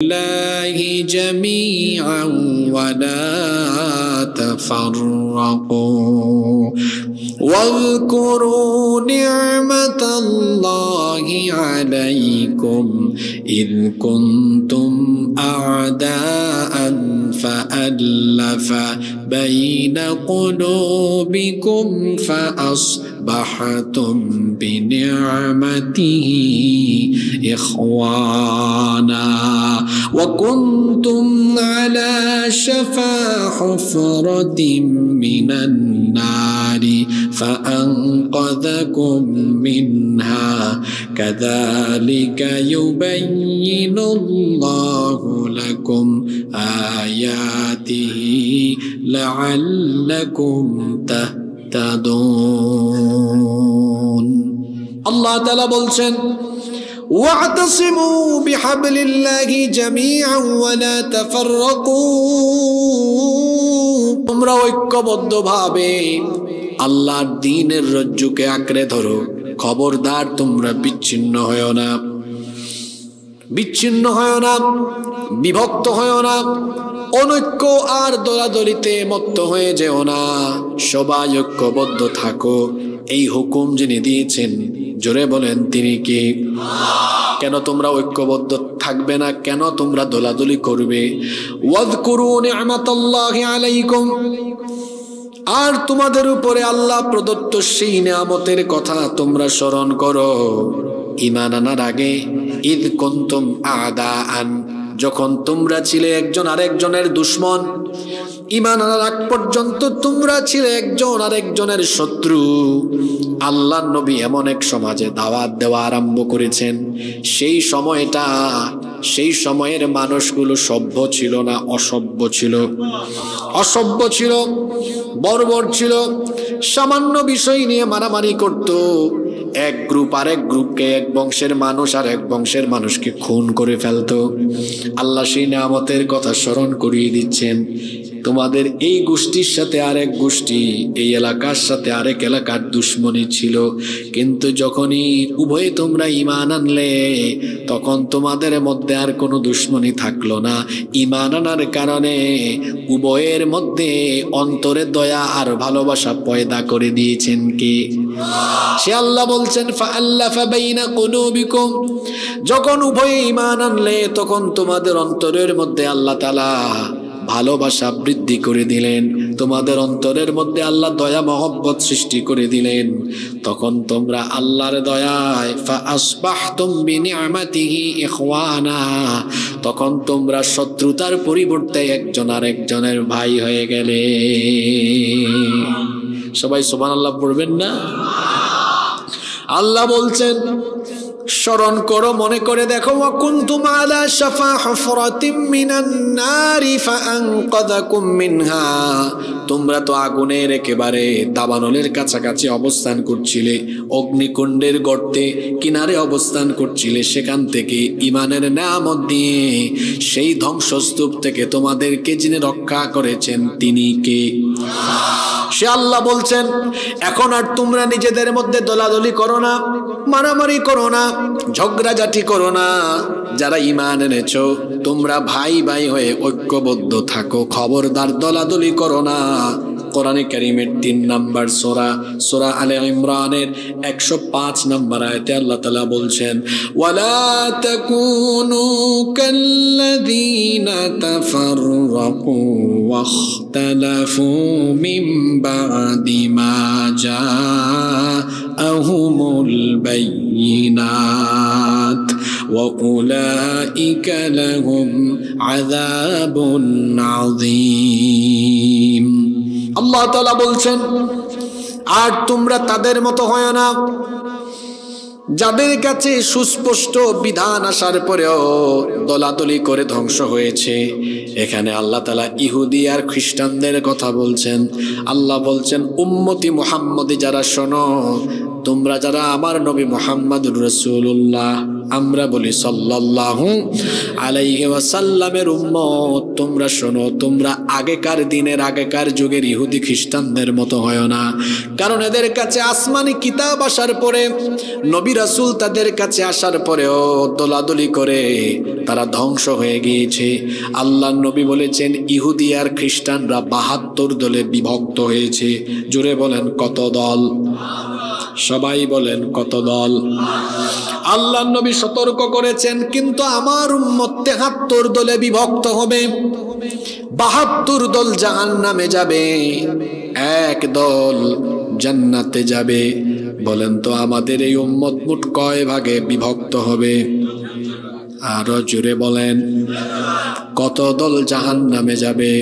الله جميعا ولا تفرقوا واذكروا نعمة الله عليكم إذ كنتم أعداء فألف بين قلوبكم فأصبحتم بنعمته إخوانا وكنتم على شفا حفرة من النار فأنقذكم منها كذلك يبين الله لكم آياته لعلكم تهتدون الله تعالى বলছেন واعتصموا بحبل الله جميعا ولا تفرقوا তোমরা ঐক্যবদ্ধভাবে আল্লাহর দ্বীনের রজ্জুকে আঁকড়ে ধরো খবরদার তোমরা বিচ্ছিন্ন হয়ো না বিভক্ত হয়ো না অনৈক্য আর দলাদলিতে মত্ত হয়ে যেও না সবাই ঐক্যবদ্ধ থাকো এই হুকুম যিনি দিয়েছেন জোরে বলেন তিনি কে কেন তোমরা ঐক্যবদ্ধ থাকবে না কেন তোমরা দলাদলি করবে ওয়াজকুরু নি'মাতাল্লাহি আলাইকুম আর তোমাদের উপরে আল্লাহ প্রদত্ত সেই নিয়ামতের কথা তোমরা স্মরণ করো ঈমান আনার আগে ইদ কুনতুম আদাআন যখন তোমরা ছিলে একজন আরেকজনের দুশমন ঈমান আনার আগ পর্যন্ত তোমরা ছিলে একজন আরেকজনের শত্রু আল্লাহর নবী এমন এক সমাজে দাওয়াত দেওয়া আরম্ভ করেছেন সেই সময়ের মানুষগুলো সভ্য ছিল না অসভ্য ছিল বর্বর ছিল সামান্য বিষয় নিয়ে মারামারি করত এক গ্রুপ আরেক গ্রুপকে এক বংশের মানুষ আর এক বংশের মানুষকে খুন করে ফেলতো আল্লাহ সেই নিয়ামতের কথা স্মরণ করিয়ে দিচ্ছেন তোমাদের এই গোষ্ঠীর সাথে আরেক গোষ্ঠী এই এলাকার সাথে আরেক এলাকার দুশমনী ছিল কিন্তু যখনই উভয়ে তোমরা ঈমান আনলে তখন তোমাদের মধ্যে আর কোনো দুশমনী থাকলো না ঈমান আনার কারণে উভয়ের মধ্যে অন্তরে দয়া আর ভালোবাসা পয়দা করে দিয়েছেন কে সে আল্লাহ বলছেন ফাআল্লাফা বাইনা কুলুবিকুম যখন উভয়ে ঈমান আনলে তখন তোমাদের অন্তরের মধ্যে আল্লাহ তাআলা ভালোবাসা বৃদ্ধি করে দিলেন তোমাদের অন্তরের মধ্যে আল্লাহ দয়া মহব্বত সৃষ্টি করে দিলেন তখন তোমরা আল্লাহর দয়ায় ফাআসবাহতুম বিনিআমাতিহি ইখওয়ানা তখন তোমরা শত্রুতার পরিবর্তে একজন আরেকজনের ভাই হয়ে গেলে সবাই সুবহানাল্লাহ পড়বেন না আল্লাহ বলছেন স্মরণ করো মনে করে দেখো ওয়াকুনতুম আলা শাফা হুফরাতিম মিনান নারি ফাআনকাযাকুম মিনহা তোমরা তো আগুনের একেবারে দাবানলের কাছাকাছি অবস্থান করছিলে অগ্নিকুণ্ডের গর্তে কিনারে অবস্থান করছিলে সেখান থেকে ঈমানের নিয়ামত দিয়ে সেই ধ্বংসস্তূপ থেকে তোমাদেরকে যিনি রক্ষা করেছেন তিনি কে সে আল্লাহ বলছেন এখন আর তোমরা নিজেদের মধ্যে দলাদলি করো না মারামারি করো না ঝগড়াঝাটি করো না যারা ঈমান এনেছো তোমরা ভাই ভাই হয়ে ঐক্যবদ্ধ থাকো খবরদার দলাদলি করো না কোরআনে কারীমের 3 নম্বর সূরা আলে ইমরানের 105 নম্বর আয়াতে আল্লাহ তাআলা বলছেন ওয়ালা তাকুনু কাল্লাযীনা তাফাররাকু ওয়াখতালাফু মিন বা'দি মা জাআহুমুল বায়িনাত ওয়া উলাইকা লাহুম আযাবুন আযীম আল্লাহ তাআলা বলছেন আর তোমরা তাদের মতো হয় না যাদের কাছে সুস্পষ্ট বিধান আসার পরেও দলাদলি করে ধ্বংস হয়েছে এখানে আল্লাহ তাআলা ইহুদি আর খ্রিস্টানদের কথা বলছেন আল্লাহ বলছেন উম্মতি মুহাম্মদি যারা শোনো তোমরা যারা আমার নবী মুহাম্মদুর রাসূলুল্লাহ আমরা বলি সাল্লাল্লাহু আলাইহি ওয়াসাল্লামের উম্মত, তোমরা শোনো, তোমরা আগেকার দিনের আগেকার যুগের ইহুদি খ্রিস্টানদের মতো হয় না। কারণ এদের কাছে আসমানি কিতাব আসার পরে, নবী রাসূল তাদের কাছে আসার পরেও দলাদলি করে তারা ধ্বংস হয়ে গিয়েছে। আল্লাহ নবী বলেছেন ইহুদি আর খ্রিস্টানরা 72 দলে বিভক্ত হয়েছে। জোরে বলেন কত দল? সবাই বলেন কত দল? আল্লাহ নবী সতর্ক করেছেন, কিন্তু আমার উম্মত 73 দলে বিভক্ত হবে, 72 দল জাহান্নামে যাবে, এক দল জান্নাতে যাবে। বলেন তো আমাদের এই উম্মত মোট কয় ভাগে বিভক্ত হবে? আরো জোরে বলেন, কত দল জাহান্নামে যাবে?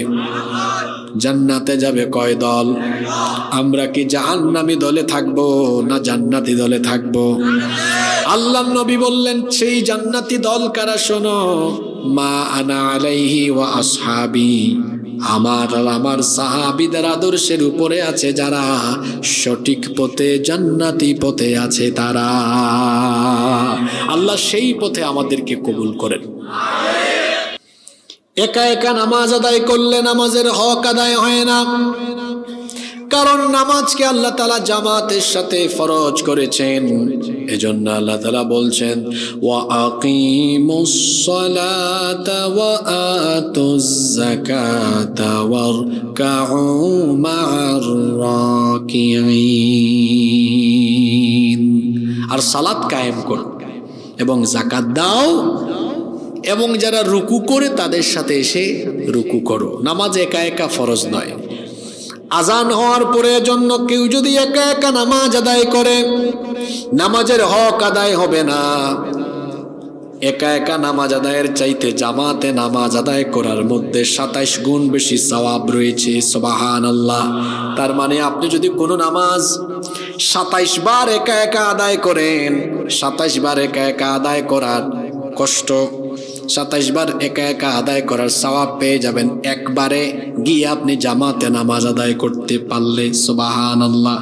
জান্নাতে যাবে কয় দল? আমরা কি জাহান্নামী দলে থাকবো না জান্নাতি দলে থাকবো? আল্লাহ নবী বললেন সেই জান্নাতি দল কারা? শোনো, মা আনা আলাইহি ওয়া আসহাবি, আমার আর আমার সাহাবীদের আদর্শের উপরে আছে যারা, সঠিক পথে জান্নাতি পথে আছে তারা। আল্লাহ সেই পথে আমাদেরকে কবুল করেন। একা একা নামাজ আদায় করলে নামাজের হক আদায় হয় না, কারণ নামাজকে আল্লাহ তাআলা জামাতের সাথে ফরজ করেছেন। এজন্য আল্লাহ তাআলা বলছেন ওয়া আকিমুস সালাতা ওয়া আতুজ যাকাতা ওয়ারকাউ মা'আর রাকিঈন। আর সালাত কায়েম করো এবং যাকাত দাও, এবং যারা রুকু করে তাদের সাথে এসে রুকু করো। নামাজ একা একা ফরজ নয়। আজান হওয়ার পরে জন্য কেউ যদি একা একা নামাজ আদায় করে, নামাজের হক আদায় হবে না। একা একা নামাজ আদায়ের চাইতে জামাতে নামাজ আদায় করার মধ্যে 27 গুণ বেশি সওয়াব রয়েছে। সুবহানাল্লাহ। তার মানে আপনি যদি কোনো নামাজ 27 বার একা একা আদায় করেন, 27 বার একা একা আদায় করার কষ্ট, 27 বার একা একা আদায় করার সওয়াব পেয়ে যাবেন একবারে গিয়ে আপনি জামাতে নামাজ আদায় করতে পারলে। সুবহানাল্লাহ।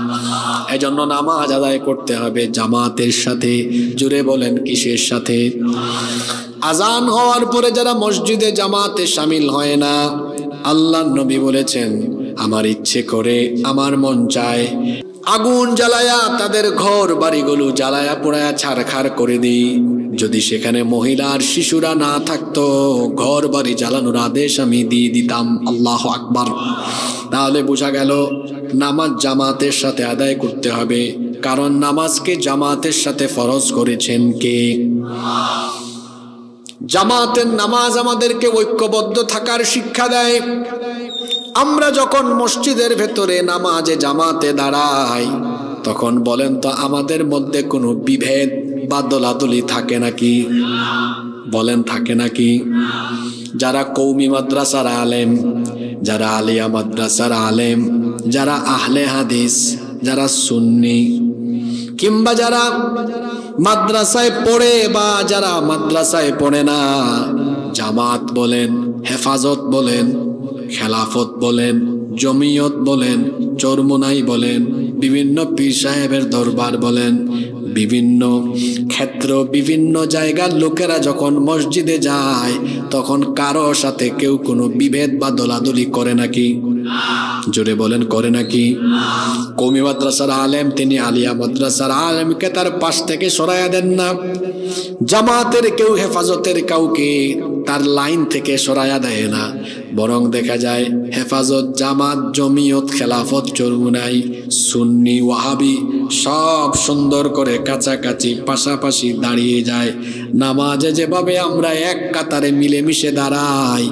এজন্য নামাজ আদায় করতে হবে জামাতের সাথে। জোরে বলেন কিসের সাথে? আজান হওয়ার পরে যারা মসজিদে জামাতে শামিল হয় না, আল্লাহ নবী বলেছেন আমার ইচ্ছে করে, আমার মন চায় আগুন জ্বালায়া তাদের ঘর বাড়িগুলো জ্বালায়া পোড়ায়া ছারখার করে দিই। যদি সেখানে মহিলা আর শিশুরা না থাকতো, ঘর বাড়ি জ্বালানোর আদেশ আমি দিয়ে দিতাম। আল্লাহু আকবার। তাহলে বোঝা গেল নামাজ জামাতের সাথে আদায় করতে হবে, কারণ নামাজকে জামাতের সাথে ফরজ করেছেন কে? জামাতের নামাজ আমাদেরকে ঐক্যবদ্ধ থাকার শিক্ষা দেয়। আমরা যখন মসজিদের ভেতরে নামাজে জামাতে দাঁড়াই, তখন বলেন তো আমাদের মধ্যে কোনো বিভেদ বা দলাদলি থাকে নাকি? বলেন থাকে নাকি? যারা কওমি মাদ্রাসার আলেম, যারা আলিয়া মাদ্রাসার আলেম, যারা আহলে হাদিস, যারা সুন্নি, কিংবা যারা মাদ্রাসায় পড়ে বা যারা মাদ্রাসায় পড়ে না, জামাত বলেন, হেফাজত বলেন, খেলাফত বলেন, জমিয়ত বলেন, চরমোনাই বলেন, বিভিন্ন পীর সাহেবের দরবার বলেন, বিভিন্ন ক্ষেত্র বিভিন্ন জায়গার লোকেরা যখন মসজিদে যায়, তখন কারো সাথে কেউ কোনো বিভেদ বা দলাদলি করে নাকি? জোরে বলেন করে নাকি? কওমি মাদ্রাসার আলেম তিনি আলিয়া মাদ্রাসার আলেমকে তার পাশ থেকে সরাইয়া দেন না। জামাতের কেউ হেফাজতের কাউকে তার লাইন থেকে সরাইয়া দেয় না, বরং দেখা যায় হেফাজত, জামাত, জমিয়ত, খেলাফত, চরমুনাই, সুন্নি, ওয়াহাবি সব সুন্দর করে কাছাকাছি পাশাপাশি দাঁড়িয়ে যায়। নামাজে যেভাবে আমরা এক কাতারে মিলেমিশে দাঁড়াই,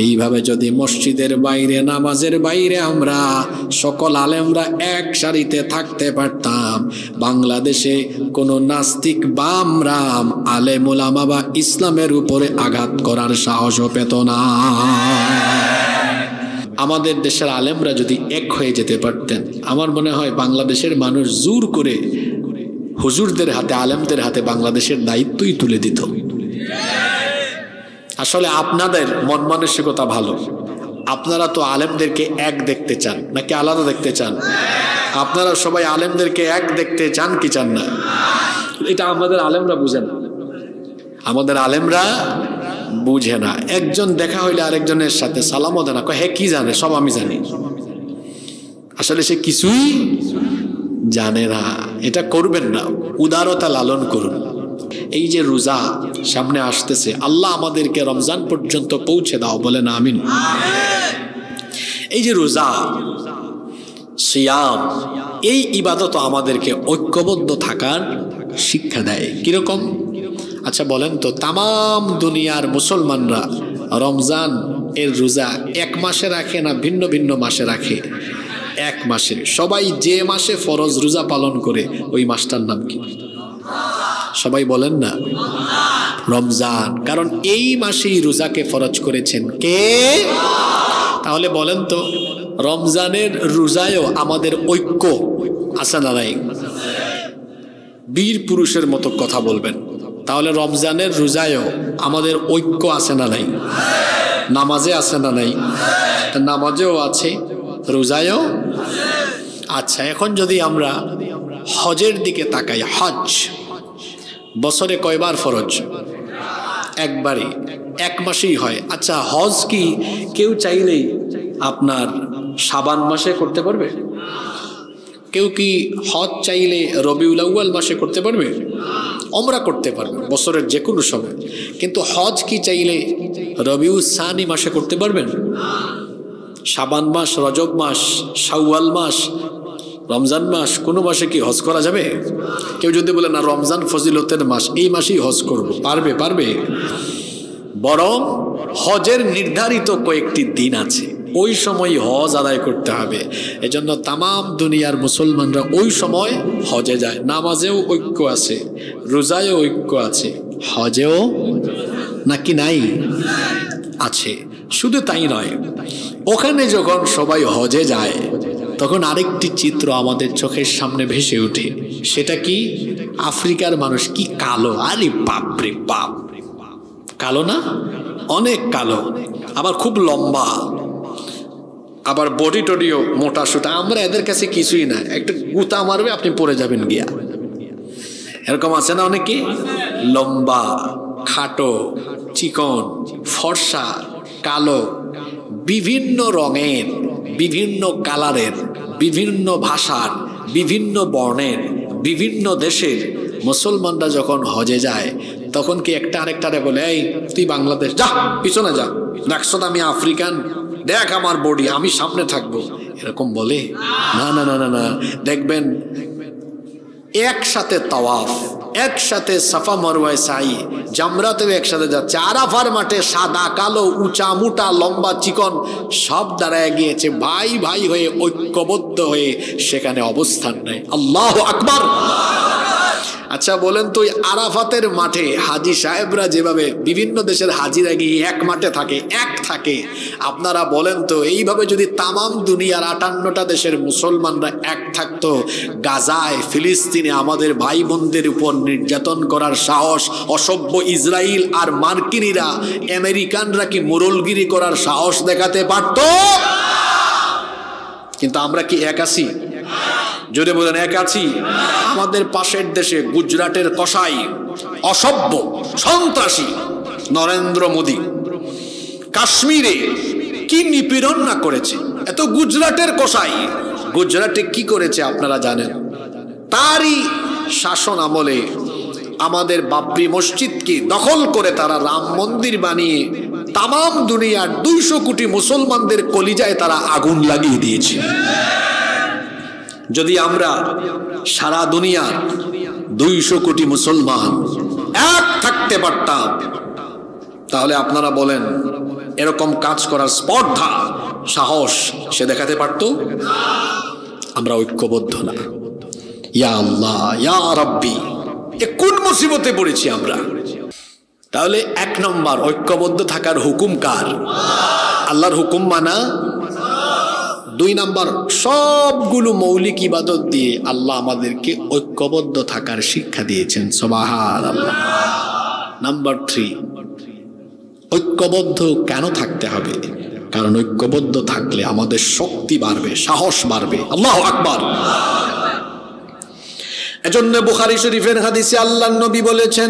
এইভাবে যদি মসজিদের বাইরে, নামাজের বাইরে আমরা সকল আলেমরা এক সারিতে থাকতে পারতাম, বাংলাদেশে কোনো নাস্তিক বাম রাম আলেম ওলামা বা ইসলামের উপরে আঘাত করার সাহসও পেত না। আমাদের দেশের আলেমরা যদি এক হয়ে যেতে পারতেন, আমার মনে হয় বাংলাদেশের মানুষ জোর করে হুজুরদের হাতে, আলেমদের হাতে বাংলাদেশের দায়িত্বই তুলে দিত। আসলে আপনাদের মন মানসিকতা ভালো। আপনারা তো আলেমদেরকে এক দেখতে চান নাকি আলাদা দেখতে চান? আপনারা সবাই আলেমদেরকে এক দেখতে চান কি চান না? এটা আমাদের আলেমরা বুঝেন। আমাদের আলেমরা বুঝে না। একজন দেখা হইলে আরেকজনের সাথে সালামও দেয় না, কয় হ্যাঁ কি জানে, সব আমি জানি। আসলে সে কিছুই জানে না। এটা করবেন না, উদারতা লালন করুন। এই যে রোজা সামনে আসতেছে, আল্লাহ আমাদেরকে রমজান পর্যন্ত পৌঁছে দাও, বলেন আমিন। এই যে রোজা, সিয়াম, এই ইবাদত আমাদেরকে ঐক্যবদ্ধ থাকার শিক্ষা দেয়। কিরকম? আচ্ছা বলেন তো, তাম দুনিয়ার মুসলমানরা রমজান এর রোজা এক মাসে রাখে না ভিন্ন ভিন্ন মাসে রাখে? এক মাসে। সবাই যে মাসে ফরজ রোজা পালন করে ওই মাসটার নাম কি? সবাই বলেন না, রমজান। কারণ এই মাসেই রোজাকে ফরজ করেছেন কে? তাহলে বলেন তো, রমজানের রোজায়ও আমাদের ঐক্য আছে না নাই? বীর পুরুষের মতো কথা বলবেন। তাহলে রমজানের রোজায়ও আমাদের ঐক্য আছে না নাই? নামাজে আছে না নাই? নামাজেও আছে, রোজায়ও। আচ্ছা, এখন যদি আমরা হজের দিকে তাকাই, হজ বছরে কয়বার ফরজ? একবারই, এক মাসেই হয়। আচ্ছা, হজ কি কেউ চাইলেই আপনার শাবান মাসে করতে পারবে? কেউ কি হজ চাইলে রবিউল আউয়াল মাসে করতে পারবে? ওমরা করতে পারবে বছরের যে কোনো সময়। কিন্তু হজ কি চাইলে রবিউল সানি মাসে করতে পারবেন? শাবান মাস, রজব মাস, শাওয়াল মাস, রমজান মাস, কোনো মাসে কি হজ করা যাবে? কেউ যদি বলে না রমজান ফজিলতের মাস, এই মাসেই হজ করব, পারবে? পারবে? বরং হজের নির্ধারিত কয়েকটি দিন আছে, ওই সময় হজ আদায় করতে হবে। এজন্য তাম দুনিয়ার মুসলমানরা ওই সময় হজে যায়। নামাজেও ঐক্য আছে, রোজায়ও ঐক্য আছে, হজেও নাকি নাই? আছে। শুধু তাই নয়, ওখানে যখন সবাই হজে যায় তখন আরেকটি চিত্র আমাদের চোখের সামনে ভেসে ওঠে। সেটা কি? আফ্রিকার মানুষ কি কালো! আরে বাপরে বাপ, কালো না? অনেক কালো, আবার খুব লম্বা, আবার বডি টডিও মোটা সোটা। আমরা এদের কাছে কিছুই না, একটা গুতা মারবে আপনি পড়ে যাবেন গিয়া। এরকম আছে না অনেকে? লম্বা, খাটো, চিকন, ফর্সা, কালো, বিভিন্ন রঙের, বিভিন্ন কালারের, বিভিন্ন ভাষার, বিভিন্ন বর্ণের, বিভিন্ন দেশের মুসলমানরা যখন হজে যায় তখন কি একটা আরেকটারে বলে, এই তুই বাংলাদেশ যা, পিছনে যা, দেখছো আমি আফ্রিকান, দেখ আমার বডি, আমি সামনে থাকবো, এরকম বলে? না না না না না। দেখবেন একসাথে তাওয়াফ, একসাথে সাফা মারওয়ায় সাই, জামরাতেও একসাথে যাচ্ছে। আরাফার মাঠে সাদা কালো, উঁচা মোটা, লম্বা চিকন সব দাঁড়ায় গিয়েছে, ভাই ভাই হয়ে ঐক্যবদ্ধ হয়ে সেখানে অবস্থান নেয়। আল্লাহু আকবার। আচ্ছা বলেন তো, আরাফাতের মাঠে হাজি সাহেবরা যেভাবে বিভিন্ন দেশের হাজিরা গিয়ে এক মাঠে থাকে, এক থাকে, আপনারা বলেন তো এইভাবে যদি তামাম দুনিয়ার 58টা দেশের মুসলমানরা এক থাকতো, গাজায়, ফিলিস্তিনে আমাদের ভাই বোনদের উপর নির্যাতন করার সাহস অসভ্য ইসরায়েল আর মার্কিনীরা, আমেরিকানরা কি মোরলগিরি করার সাহস দেখাতে পারত? কিন্তু আমরা কি এক আছি? জোরে বলেন, এক আছি? আমাদের পাশের দেশে গুজরাটের কসাই, অসভ্য সন্ত্রাসী নরেন্দ্র মোদী কাশ্মীরে কি নিপীড়ন না করেছে! এত গুজরাটের কসাই গুজরাটে কি করেছে আপনারা জানেন? তারই শাসন আমলে আমাদের বাবরি মসজিদকে দখল করে তারা রাম মন্দির বানিয়ে তামাম দুনিয়ার 200 কোটি মুসলমানদের কলিজায় তারা আগুন লাগিয়ে দিয়েছে। যদি আমরা সারা দুনিয়ার 200 কোটি মুসলমান এক থাকতে পারতাম, তাহলে আপনারা বলেন এরকম কাজ করার স্পর্ধা, সাহস সে দেখাতে পারত? আমরা ঐক্যবদ্ধ না। ইয়া আল্লাহ, ইয়া রাব্বি, এ কোন মুসিবতে পড়েছি আমরা! তাহলে 1 নম্বর, ঐক্যবদ্ধ থাকার হুকুম কার? আল্লাহর হুকুম মানা। 2 নম্বর, সবগুলো মৌলিক ইবাদত দিয়ে আল্লাহ আমাদেরকে ঐক্যবদ্ধ থাকার শিক্ষা দিয়েছেন। সুবহানাল্লাহ। নাম্বার 3, ঐক্যবদ্ধ কেন থাকতে হবে? কারণ ঐক্যবদ্ধ থাকলে আমাদের শক্তি বাড়বে, সাহস বাড়বে। আল্লাহু আকবার। এজন্য বুখারী শরীফের হাদিসে আল্লাহর নবী বলেছেন,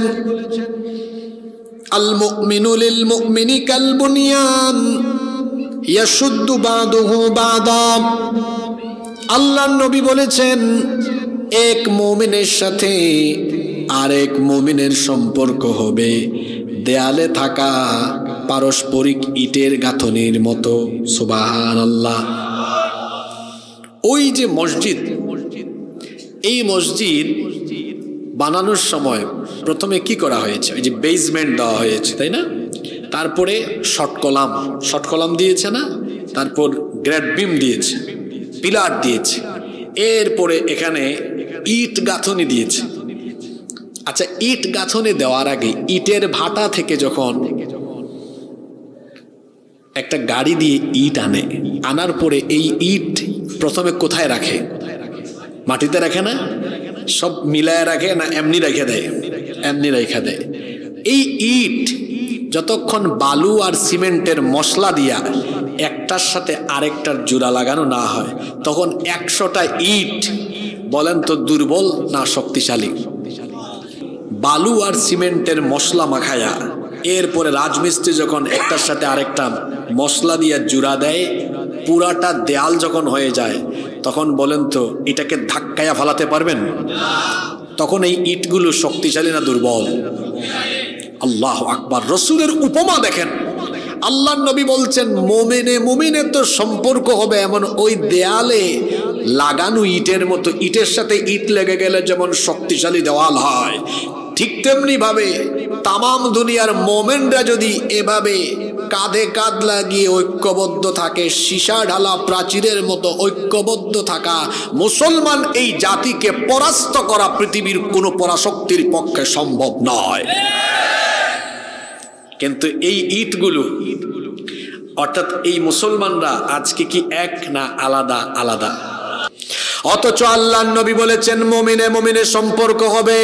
আল মুমিনু লিল মুমিনি কাল বুনিয়ান ইয়াশুদ্দু বাদুহু বাদা। আল্লাহর নবী বলেছেন, এক মুমিনের সাথে আরেক মুমিনের সম্পর্ক হবে দেয়ালে থাকা পারস্পরিক ইটের গাঁথনির মতো। সুবহানাল্লাহ। ওই যে মসজিদ, এই মসজিদ বানানোর সময় প্রথমে কি করা হয়েছে? ওই যে বেসমেন্ট দেওয়া হয়েছে, তাই না? তারপরে শর্ট কলাম দিয়েছে না, তারপর গ্রেড বিম দিয়েছে, পিলার দিয়েছে, এরপরে এখানে ইট গাঁথনি দিয়েছে। আচ্ছা, ইট গাঁথনি দেওয়ার আগে ইটের ভাটা থেকে যখন একটা গাড়ি দিয়ে ইট আনার পরে এই ইট প্রথমে কোথায় রাখে? মাটিতে রাখে না, সব মিলায় রাখে না এমনি রেখে দেয়? এমনি রেখে দেয়। এই ইট যতক্ষণ বালু আর সিমেন্টের মশলা দিয়া একটার সাথে আরেকটার জোড়া লাগানো না হয়, তখন 100টা ইট বলেন তো দুর্বল না শক্তিশালী? বালু আর সিমেন্টের মশলা মাখায়া এরপরে রাজমিস্ত্রি যখন একটার সাথে আরেকটা মশলা দিয়ে জোড়া দেয়, পুরাটা দেয়াল যখন হয়ে যায়, তখন বলেন তো এটাকে ধাক্কায়া ফালাতে পারবেন? তখন এই ইটগুলো শক্তিশালী না দুর্বল? আল্লাহু আকবার। রসুলের উপমা দেখেন, আল্লাহর নবী বলছেন মুমিনে তো সম্পর্ক হবে এমন ওই দেয়ালে লাগানো ইটের মতো। ইটের সাথে ইট লেগে গেলে যেমন শক্তিশালী দেওয়াল হয়, ঠিক তেমনি ভাবে তামাম দুনিয়ার মোমেনরা যদি এভাবে কাঁধে কাঁধ লাগিয়ে ঐক্যবদ্ধ থাকে, সীসা ঢালা প্রাচীরের মতো ঐক্যবদ্ধ থাকা মুসলমান এই জাতিকে পরাস্ত করা পৃথিবীর কোনো পরাশক্তির পক্ষে সম্ভব নয়। কিন্তু এই ইটগুলো অর্থাৎ এই মুসলমানরা আজকে কি এক না আলাদা আলাদা? অথচ আল্লাহর নবী বলেছেন মুমিনে সম্পর্ক হবে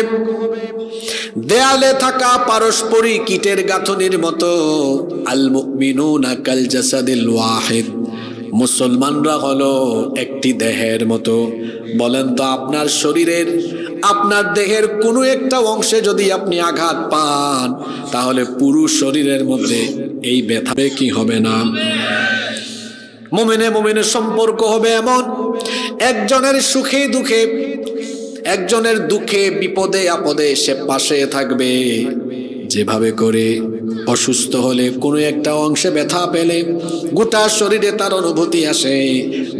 দেয়ালে থাকা পারস্পরিক ইটের গাঁথনির মতো। আল মুমিনুনা কাল জাসাদিল ওয়াহিদ, মুসলমানরা হলো একটি দেহের মতো। বলেন তো আপনার শরীরের, আপনার দেহের কোনো একটা অংশে যদি আপনি আঘাত পান, তাহলে পুরো শরীরের মধ্যে এই ব্যথা কি হবে না? মুমিনে সম্পর্ক হবে এমন, একজনের সুখে দুঃখে, একজনের দুঃখে বিপদে আপদে সে পাশে থাকবে। যেভাবে করে অসুস্থ হলে কোনো একটা অংশে ব্যথা পেলে গোটা শরীরে তার অনুভূতি আসে,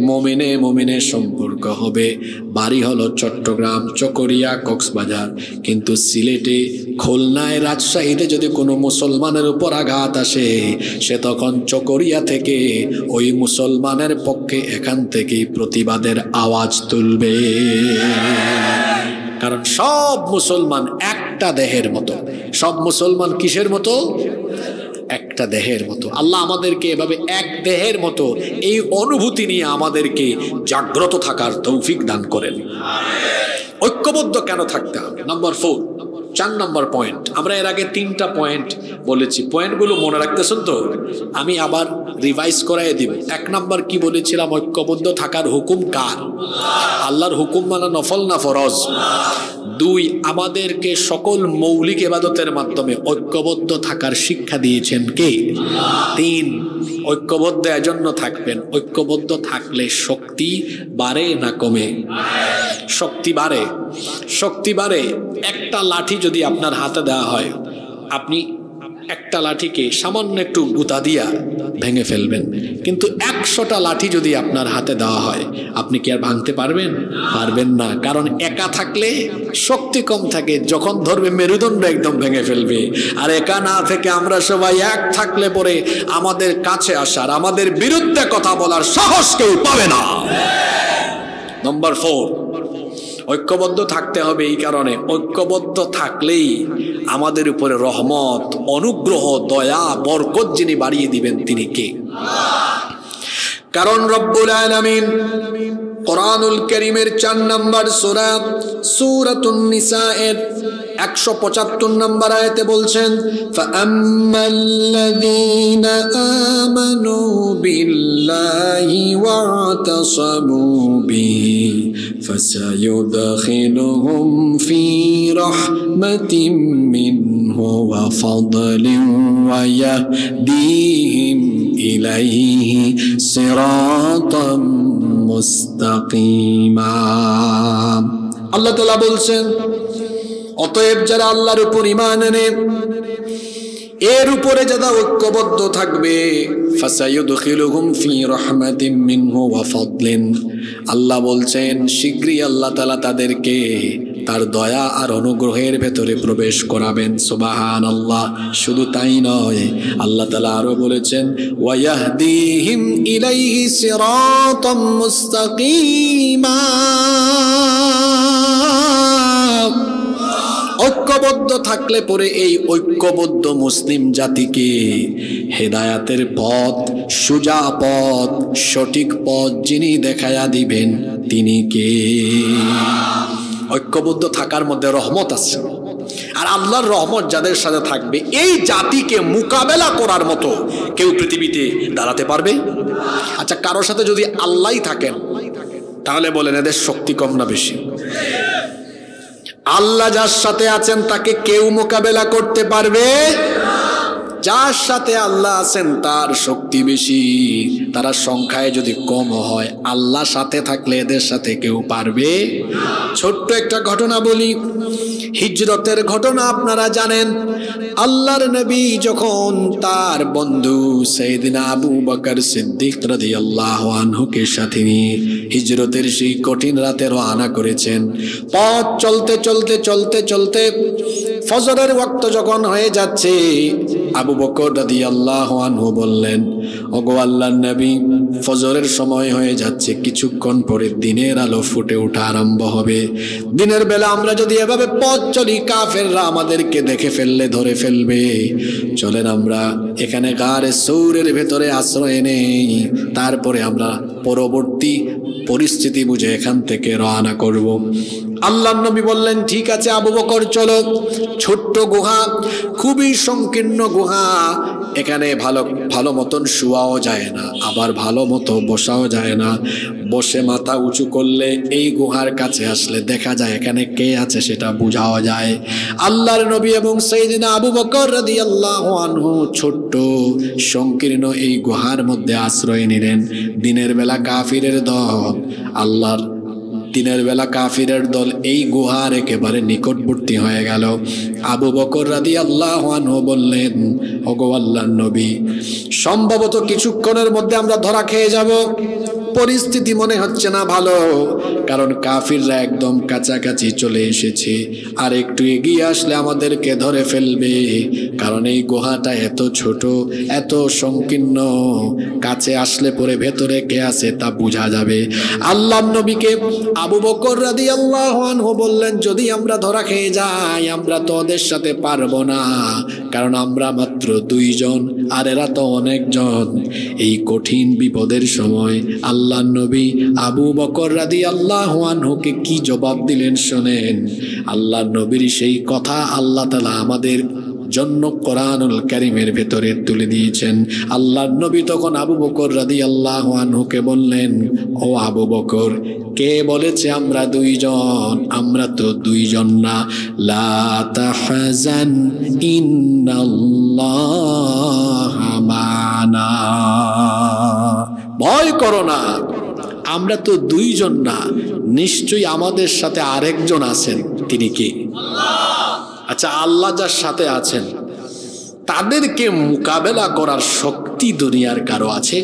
মুমিনে সম্পর্ক হবে। বাড়ি হলো চট্টগ্রাম, চকরিয়া, কক্সবাজার, কিন্তু সিলেটে, খুলনায়, রাজশাহীতে যদি কোনো মুসলমানের উপর আঘাত আসে, সে তখন চকরিয়া থেকে ওই মুসলমানের পক্ষে এখান থেকেই প্রতিবাদের আওয়াজ তুলবে। কারণ সব মুসলমান একটা দেহের মতো। সব মুসলমান কিসের মতো? একটা দেহের মতো। আল্লাহ আমাদেরকে এভাবে এক দেহের মতো এই অনুভূতি নিয়ে আমাদেরকে জাগ্রত থাকার তৌফিক দান করেন। ঐক্যবদ্ধ কেন থাকতে হবে? নম্বর 4, 4 নম্বর পয়েন্ট। আমরা এর আগে 3টা পয়েন্ট বলেছি, পয়েন্টগুলো মনে রাখতেছেন তো? আমি আবার রিভাইজ করাই দিব। 1 নম্বর কি বলেছিলাম? ঐক্যবদ্ধ থাকার হুকুম কার? আল্লাহর হুকুম মানা নফল না ফরজ? 2, আমাদেরকে সকল মৌলিক ইবাদতের মাধ্যমে ঐক্যবদ্ধ থাকার শিক্ষা দিয়েছেন কে? 3, ঐক্যবদ্ধ এজন্য থাকবেন, ঐক্যবদ্ধ থাকলে শক্তি বাড়ে না কমে? শক্তি বাড়ে। শক্তি বাড়ে। একটা লাঠি যদি আপনার হাতে দেওয়া হয়, আপনি একটা লাঠিকে সামান্য একটু গুতা দিয়া ভেঙে ফেলবেন, কিন্তু 100টা লাঠি যদি আপনার হাতে দেওয়া হয়, আপনি কি আর ভাঙতে পারবেন? পারবেন না। কারণ একা থাকলে শক্তি কম থাকে, যখন ধরবে মেরুদণ্ড একদম ভেঙে ফেলবে। আর একা না থেকে আমরা সবাই এক থাকলে পরে আমাদের কাছে আসার, আমাদের বিরুদ্ধে কথা বলার সাহস কেউ পাবে না। নম্বর 4, ঐক্যবদ্ধ থাকতে হবে। এই কারণে ঐক্যবদ্ধ থাকলেই আমাদের উপরে রহমত, অনুগ্রহ, দয়া, বরকত যিনি বাড়িয়ে দিবেন তিনি কে? কারণ রব্বুল আলামিন কোরআনুল কারীমের 4 নম্বর সূরা সূরাতুন নিসা এর 175 নম্বর আয়াতে বলছেন, ফাআম্মাল্লাযীনা আমানু বিল্লাহি ওয়াতাসামু বিহি ফাসায়ুদখিলুহুম ফি রাহমাতিম মিনহু মিনহু ওয়া ফাদলিন ওয়া ইয়াহদিহিম ইলাইহি সিরাতাম মুস্তাকিমা। আল্লাহ তাআলা বলছেন, অতএব যারা আল্লাহর উপর ঈমান আনে, এর উপরে যারা ঐক্যবদ্ধ থাকবে, ফাসায়ুদখিলুহুম ফি রাহমাতিম মিনহু ওয়া ফাদলিন, আল্লাহ বলছেন শীঘ্রই আল্লাহ তাআলা তাদেরকে তার দয়া আর অনুগ্রহের ভেতরে প্রবেশ করাবেন। সুবহানাল্লাহ। শুধু তাই নয়, আল্লাহ তাআলা আরো বলেছেন, ওয়া ইয়াহদিহিম ইলাইহি সিরাতাম মুস্তাকিমা। ঐক্যবদ্ধ থাকলে পরে এই ঐক্যবদ্ধ মুসলিম জাতিকে হেদায়াতের পথ, সোজা পথ, সঠিক পথ যিনি দেখায়া দিবেন তিনি কে? ঐক্যবদ্ধ থাকার মধ্যে রহমত আছে, আর আল্লাহর রহমত যাদের সাথে থাকবে, এই জাতিকে মোকাবেলা করার মতো কেউ পৃথিবীতে দাঁড়াতে পারবে? আচ্ছা, কারোর সাথে যদি আল্লাহই থাকেন, তাহলে বলেন এদের শক্তি কম না বেশি? আল্লাহ যার সাথে আছেন তাকে কেউ মোকাবেলা করতে পারবে? যার সাথে আল্লাহ আছেন তার শক্তি বেশি। তারা সংখ্যায় যদি কম হয়, আল্লাহ সাথে থাকলে এদের সাথে কেউ পারবে? ছোট্ট একটা ঘটনা বলি, হিজরতের ঘটনা আপনারা জানেন। আল্লাহর নবী যখন তার বন্ধু সাইয়েদনা আবু বকর সিদ্দিক রাদিয়াল্লাহু আনহুকে সাথে নিয়ে হিজরতের সেই কঠিন রাতে রওনা করেছেন, পথ চলতে চলতে চলতে চলতে ফজরের ওয়াক্ত যখন হয়ে যাচ্ছে, আবু বকর রাদিয়াল্লাহু আনহু বললেন, ওগো আল্লাহর নবী, ফজরের সময় হয়ে যাচ্ছে, কিছুক্ষণ পরে দিনের আলো ফুটে ওঠা আরম্ভ হবে। দিনের বেলা আমরা যদি এভাবে পথ চলি, কাফেররা আমাদেরকে দেখে ফেললে, ধরে ফেলবে। চলেন আমরা এখানে গারে সৌরের ভেতরে আশ্রয় নেই, তারপরে আমরা পরবর্তী পরিস্থিতি বুঝে এখান থেকে রওনা করব। আল্লাহর নবী বললেন, ঠিক আছে আবু বকর চলো। ছোট্ট গুহা, খুবই সংকীর্ণ গুহা, এখানে ভালো মতন শোয়াও যায় না, আবার ভালো মতো বসাও যায় না। বসে মাথা উঁচু করলে এই গুহার কাছে আসলে দেখা যায় এখানে কে আছে সেটা বোঝাও যায়। আল্লাহর নবী এবং সাইয়েদনা আবু বকর রাদিয়াল্লাহু আনহু ছোট্ট সংকীর্ণ এই গুহার মধ্যে আশ্রয় নিলেন। দিনের বেলা কাফিরের দল, আল্লাহর দিনের বেলা কাফিরের দল এই গুহার একেবারে নিকটবর্তী হয়ে গেল। আবু বকর রাদিয়াল্লাহু আনহু বললেন, ওগো আল্লাহর নবী, সম্ভবত কিছুক্ষণের মধ্যে আমরা ধরা খেয়ে যাব। পরিস্থিতি মনে হচ্ছে না ভালো, কারণ কাফিররা একদম কাছাকাছি চলে এসেছে, আর একটু এগিয়ে আসলে আমাদেরকে ধরে ফেলবে, কারণ এই গুহাটা এত ছোট, এত সংকীর্ণ, কাছে আসলে পরে ভেতরে কে আছে তা বোঝা যাবে। আল্লাহর নবীকে আবু বকর রাদিয়াল্লাহু আনহু বললেন, যদি আমরা ধরা খেয়ে যাই, আমরা তো ওদের সাথে পারবো না, কারণ আমরা মাত্র 2 জন, আর এরা তো অনেকজন। এই কঠিন বিপদের সময় আল্লাহর নবী আবু বকর রাদিয়াল্লাহু আনহুকে কি জবাব দিলেন শোনেন। আল্লাহর নবীর সেই কথা আল্লাহ তাআলা আমাদের জন্য কোরআনুল কারীমের ভেতরে তুলে দিয়েছেন। আল্লাহর নবী তখন আবু বকর রাদিয়াল্লাহু আনহুকে বললেন, ও আবু বকর, কে বলেছে আমরা 2 জন? আমরা তো 2 জন না। লা তাহজান ইন্নাল্লাহা মা'না, ভয় করো না, আমরা তো 2 জন না, নিশ্চয়ই আমাদের সাথে আরেকজন আছেন। তিনি কে? আচ্ছা, আল্লাহ যার সাথে আছেন তাদেরকে মোকাবেলা করার শক্তি দুনিয়ার কারো আছে?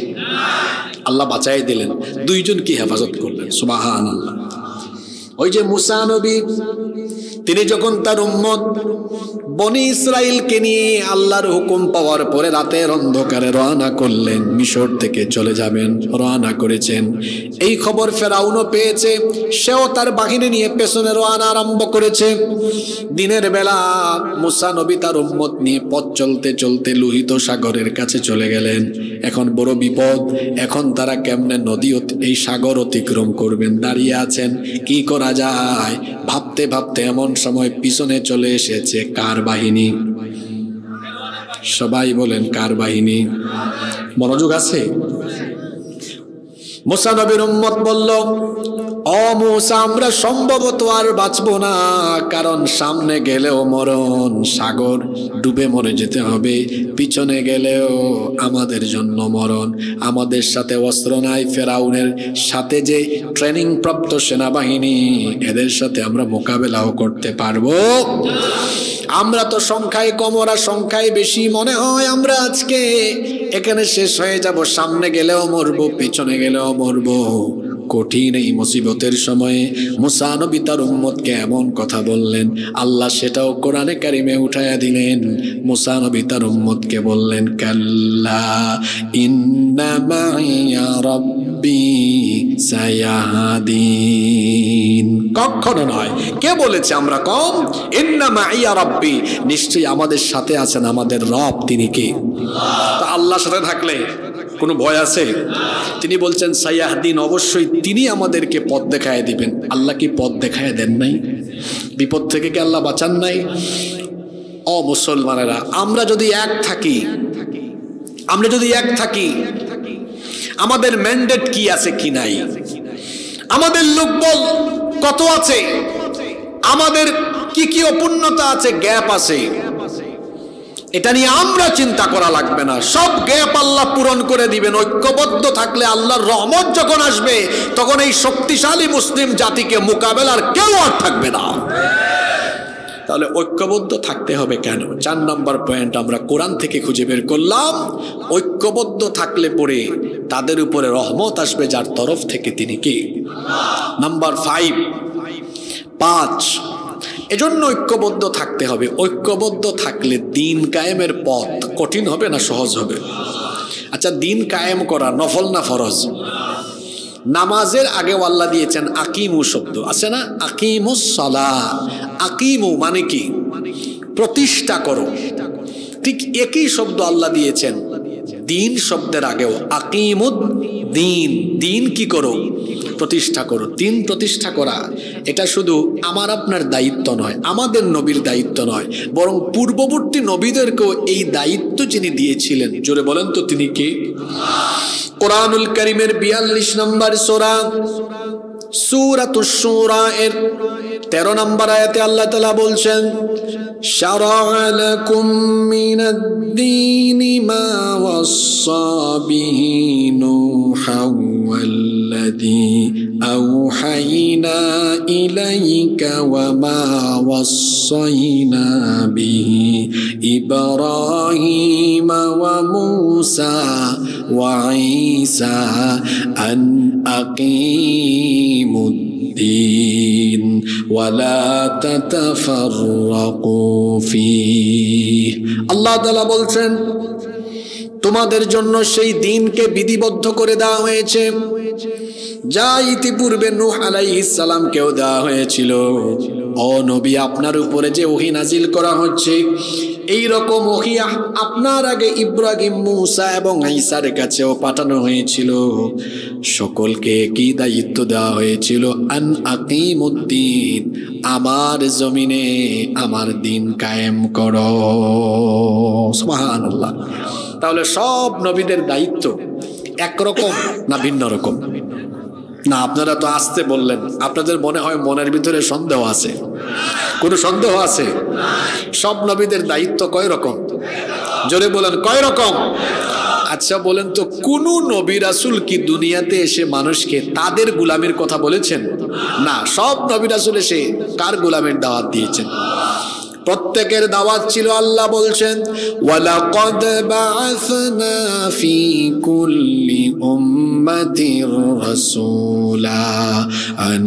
আল্লাহ বাঁচাই দিলেন, 2 জনকে হেফাজত করলেন। সুবহানাল্লাহ। ওই যে মুসা নবী, তিনি যখন তার উম্মত বনি ইসরাইলকে নিয়ে আল্লাহর হুকুম পাওয়ার পরে রাতের অন্ধকারে রওনা করলেন, মিশর থেকে চলে যাবেন, রওনা করেছেন। এই খবর ফেরাউনও পেয়েছে, সেও তার বাহিনী নিয়ে পেছনে রওনা আরম্ভ করেছে। দিনের বেলা মুসা নবী তার উম্মত নিয়ে পথ চলতে চলতে লোহিত সাগরের কাছে চলে গেলেন। এখন বড় বিপদ, এখন তারা কেমনে নদী এই সাগর অতিক্রম করবেন? দাঁড়িয়ে আছেন, কি করা যায় ভাবতে ভাবতে এমন সময় পিছনে চলে এসেছে কার বাহিনী? সবাই বলেন কার বাহিনী? মনোযোগ আছে? মুসা নবীর উম্মত বলল, ও মুসা, আমরা সম্ভবত আর বাঁচবো না, কারণ সামনে গেলেও মরণ, সাগর ডুবে মরে যেতে হবে, পিছনে গেলেও আমাদের জন্য মরণ। আমাদের সাথে অস্ত্র নাই, ফেরাউনের সাথে যে ট্রেনিং প্রাপ্ত সেনাবাহিনী, এদের সাথে আমরা মোকাবেলাও করতে পারবো? আমরা তো সংখ্যায় কম, ওরা সংখ্যায় বেশি, মনে হয় আমরা আজকে এখানে শেষ হয়ে যাব, সামনে গেলেও মরবো, পিছনে গেলেও মরবো। কঠিন এই মুসিবতের সময়ে মুসা নবী তার উম্মতকে এমন কথা বললেন, আল্লাহ সেটাও কোরআনে কারিমে উঠায়া দিলেন। মুসা নবী তার উম্মতকে বললেন, কাল্লা ইন্না মাইয়া রাব্বি সায়াহদিন। কখনো নয়। কে বলেছে আমরা কম? ইন্না মাইয়া রাব্বি, নিশ্চয়ই আমাদের সাথে আছেন আমাদের রব। তিনি কে? তা আল্লাহর সাথে থাকলে কোনো ভয় আছে? তিনি বলছেন সায়াহদিন, অবশ্যই তিনি আমাদেরকে পথ দেখায় দিবেন। আল্লাহ কি পথ দেখায় দেন নাই? বিপদ থেকে কি আল্লাহ বাঁচান নাই? ও মুসলমানেরা, আমরা যদি এক থাকি, আমাদের ম্যান্ডেট কি আছে কি নাই, আমাদের লোকবল কত আছে, আমাদের কি কি অপূর্ণতা আছে, গ্যাপ আছে, এটা নিয়ে আমরা চিন্তা করা লাগবে না। সব গ্যাপ আল্লাহ পূরণ করে দিবেন। ঐক্যবদ্ধ থাকলে আল্লাহর রহমত যখন আসবে, তখন এই শক্তিশালী মুসলিম জাতিকে মোকাবেলার কেউ আর থাকবে না। তাহলে ঐক্যবদ্ধ থাকতে হবে কেন? 4 নম্বর পয়েন্ট আমরা কোরআন থেকে খুঁজে বের করলাম। ঐক্যবদ্ধ থাকলে পরে তাদের উপরে রহমত আসবে যার তরফ থেকে, তিনি কে? নাম্বার 5, এজন্য ঐক্যবদ্ধ থাকতে হবে। ঐক্যবদ্ধ থাকলে দিন কায়েমের পথ কঠিন হবে না সহজ হবে? আচ্ছা, দিন কায়েম করা নফল না ফরজ? নামাজের আগে আল্লাহ দিয়েছেন আকিমু শব্দ, আছে না? আকিমুস সালাহ। আকিমু মানে কি? প্রতিষ্ঠা করো। ঠিক একই শব্দ আল্লাহ দিয়েছেন দিন শব্দের আগেও, আকিমুদ দিন। দিন কি করো? প্রতিষ্ঠা করো। দিন প্রতিষ্ঠা করা এটা শুধু আমার আপনার দায়িত্ব নয়, আমাদের নবীর দায়িত্ব নয়, বরং পূর্ববর্তী নবীদেরকেও এই দায়িত্ব যিনি দিয়েছিলেন, জোরে বলেন তো তিনি কে? কোরআনুল কারীমের 42 নম্বর সূরা, সূরাতুশ শুরা এর 13 নম্বর আয়াতে আল্লাহ তাআলা বলছেন, শারা'a লাকুম মিনাদ-দীনি মা ওয়াসসা বিহি নূহান ওয়াল্লাযী আওহাইনা ইলাইকা ওয়া মা ওয়াসসাইনা বিহি ইব্রাহিমা ওয়া মূসা ওয়া ঈসা আন আকিমুদ-দীন ওয়া লা তাতাফাররাকু ফীহি। আল্লাহ তাআলা বলছেন, তোমাদের জন্য সেই দিনকে বিধিবদ্ধ করে দেওয়া হয়েছে যা ইতিপূর্বে নূহ আলাইহিস সালামকেও দেওয়া হয়েছিল। ও নবী, আপনার উপরে যে ওহী নাজিল করা হচ্ছে, এই রকম ওহী আপনার আগে ইব্রাহিম, মূসা এবং ঈসার কাছেও পাঠানো হয়েছিল। সকলকে কি দায়িত্ব দেওয়া হয়েছিল? আন আকিমুদ্দিন, আমার জমিনে আমার দিন কায়েম করো। সুবহানাল্লাহ। তাহলে সব নবীদের দায়িত্ব একরকম না ভিন্ন রকম? না, আপনারা তো আসতে বললেন, আপনাদের মনে হয় মনের ভিতরে সন্দেহ আছে। কোনো সন্দেহ আছে? সব নবীদের দায়িত্ব কয় রকম? জোরে বলেন, কয় রকম? আচ্ছা বলেন তো, কোন নবী রাসূল কি দুনিয়াতে এসে মানুষকে তাদের গোলামের কথা বলেছেন? না, সব নবী রাসূল এসে কার গোলামের দাওয়াত দিয়েছেন? প্রত্যেকের দাওয়াত ছিল, আল্লাহ বলছেন, ওয়ালাকাদ বাআসনা ফি কুল্লি উম্মাতির রাসূলা আন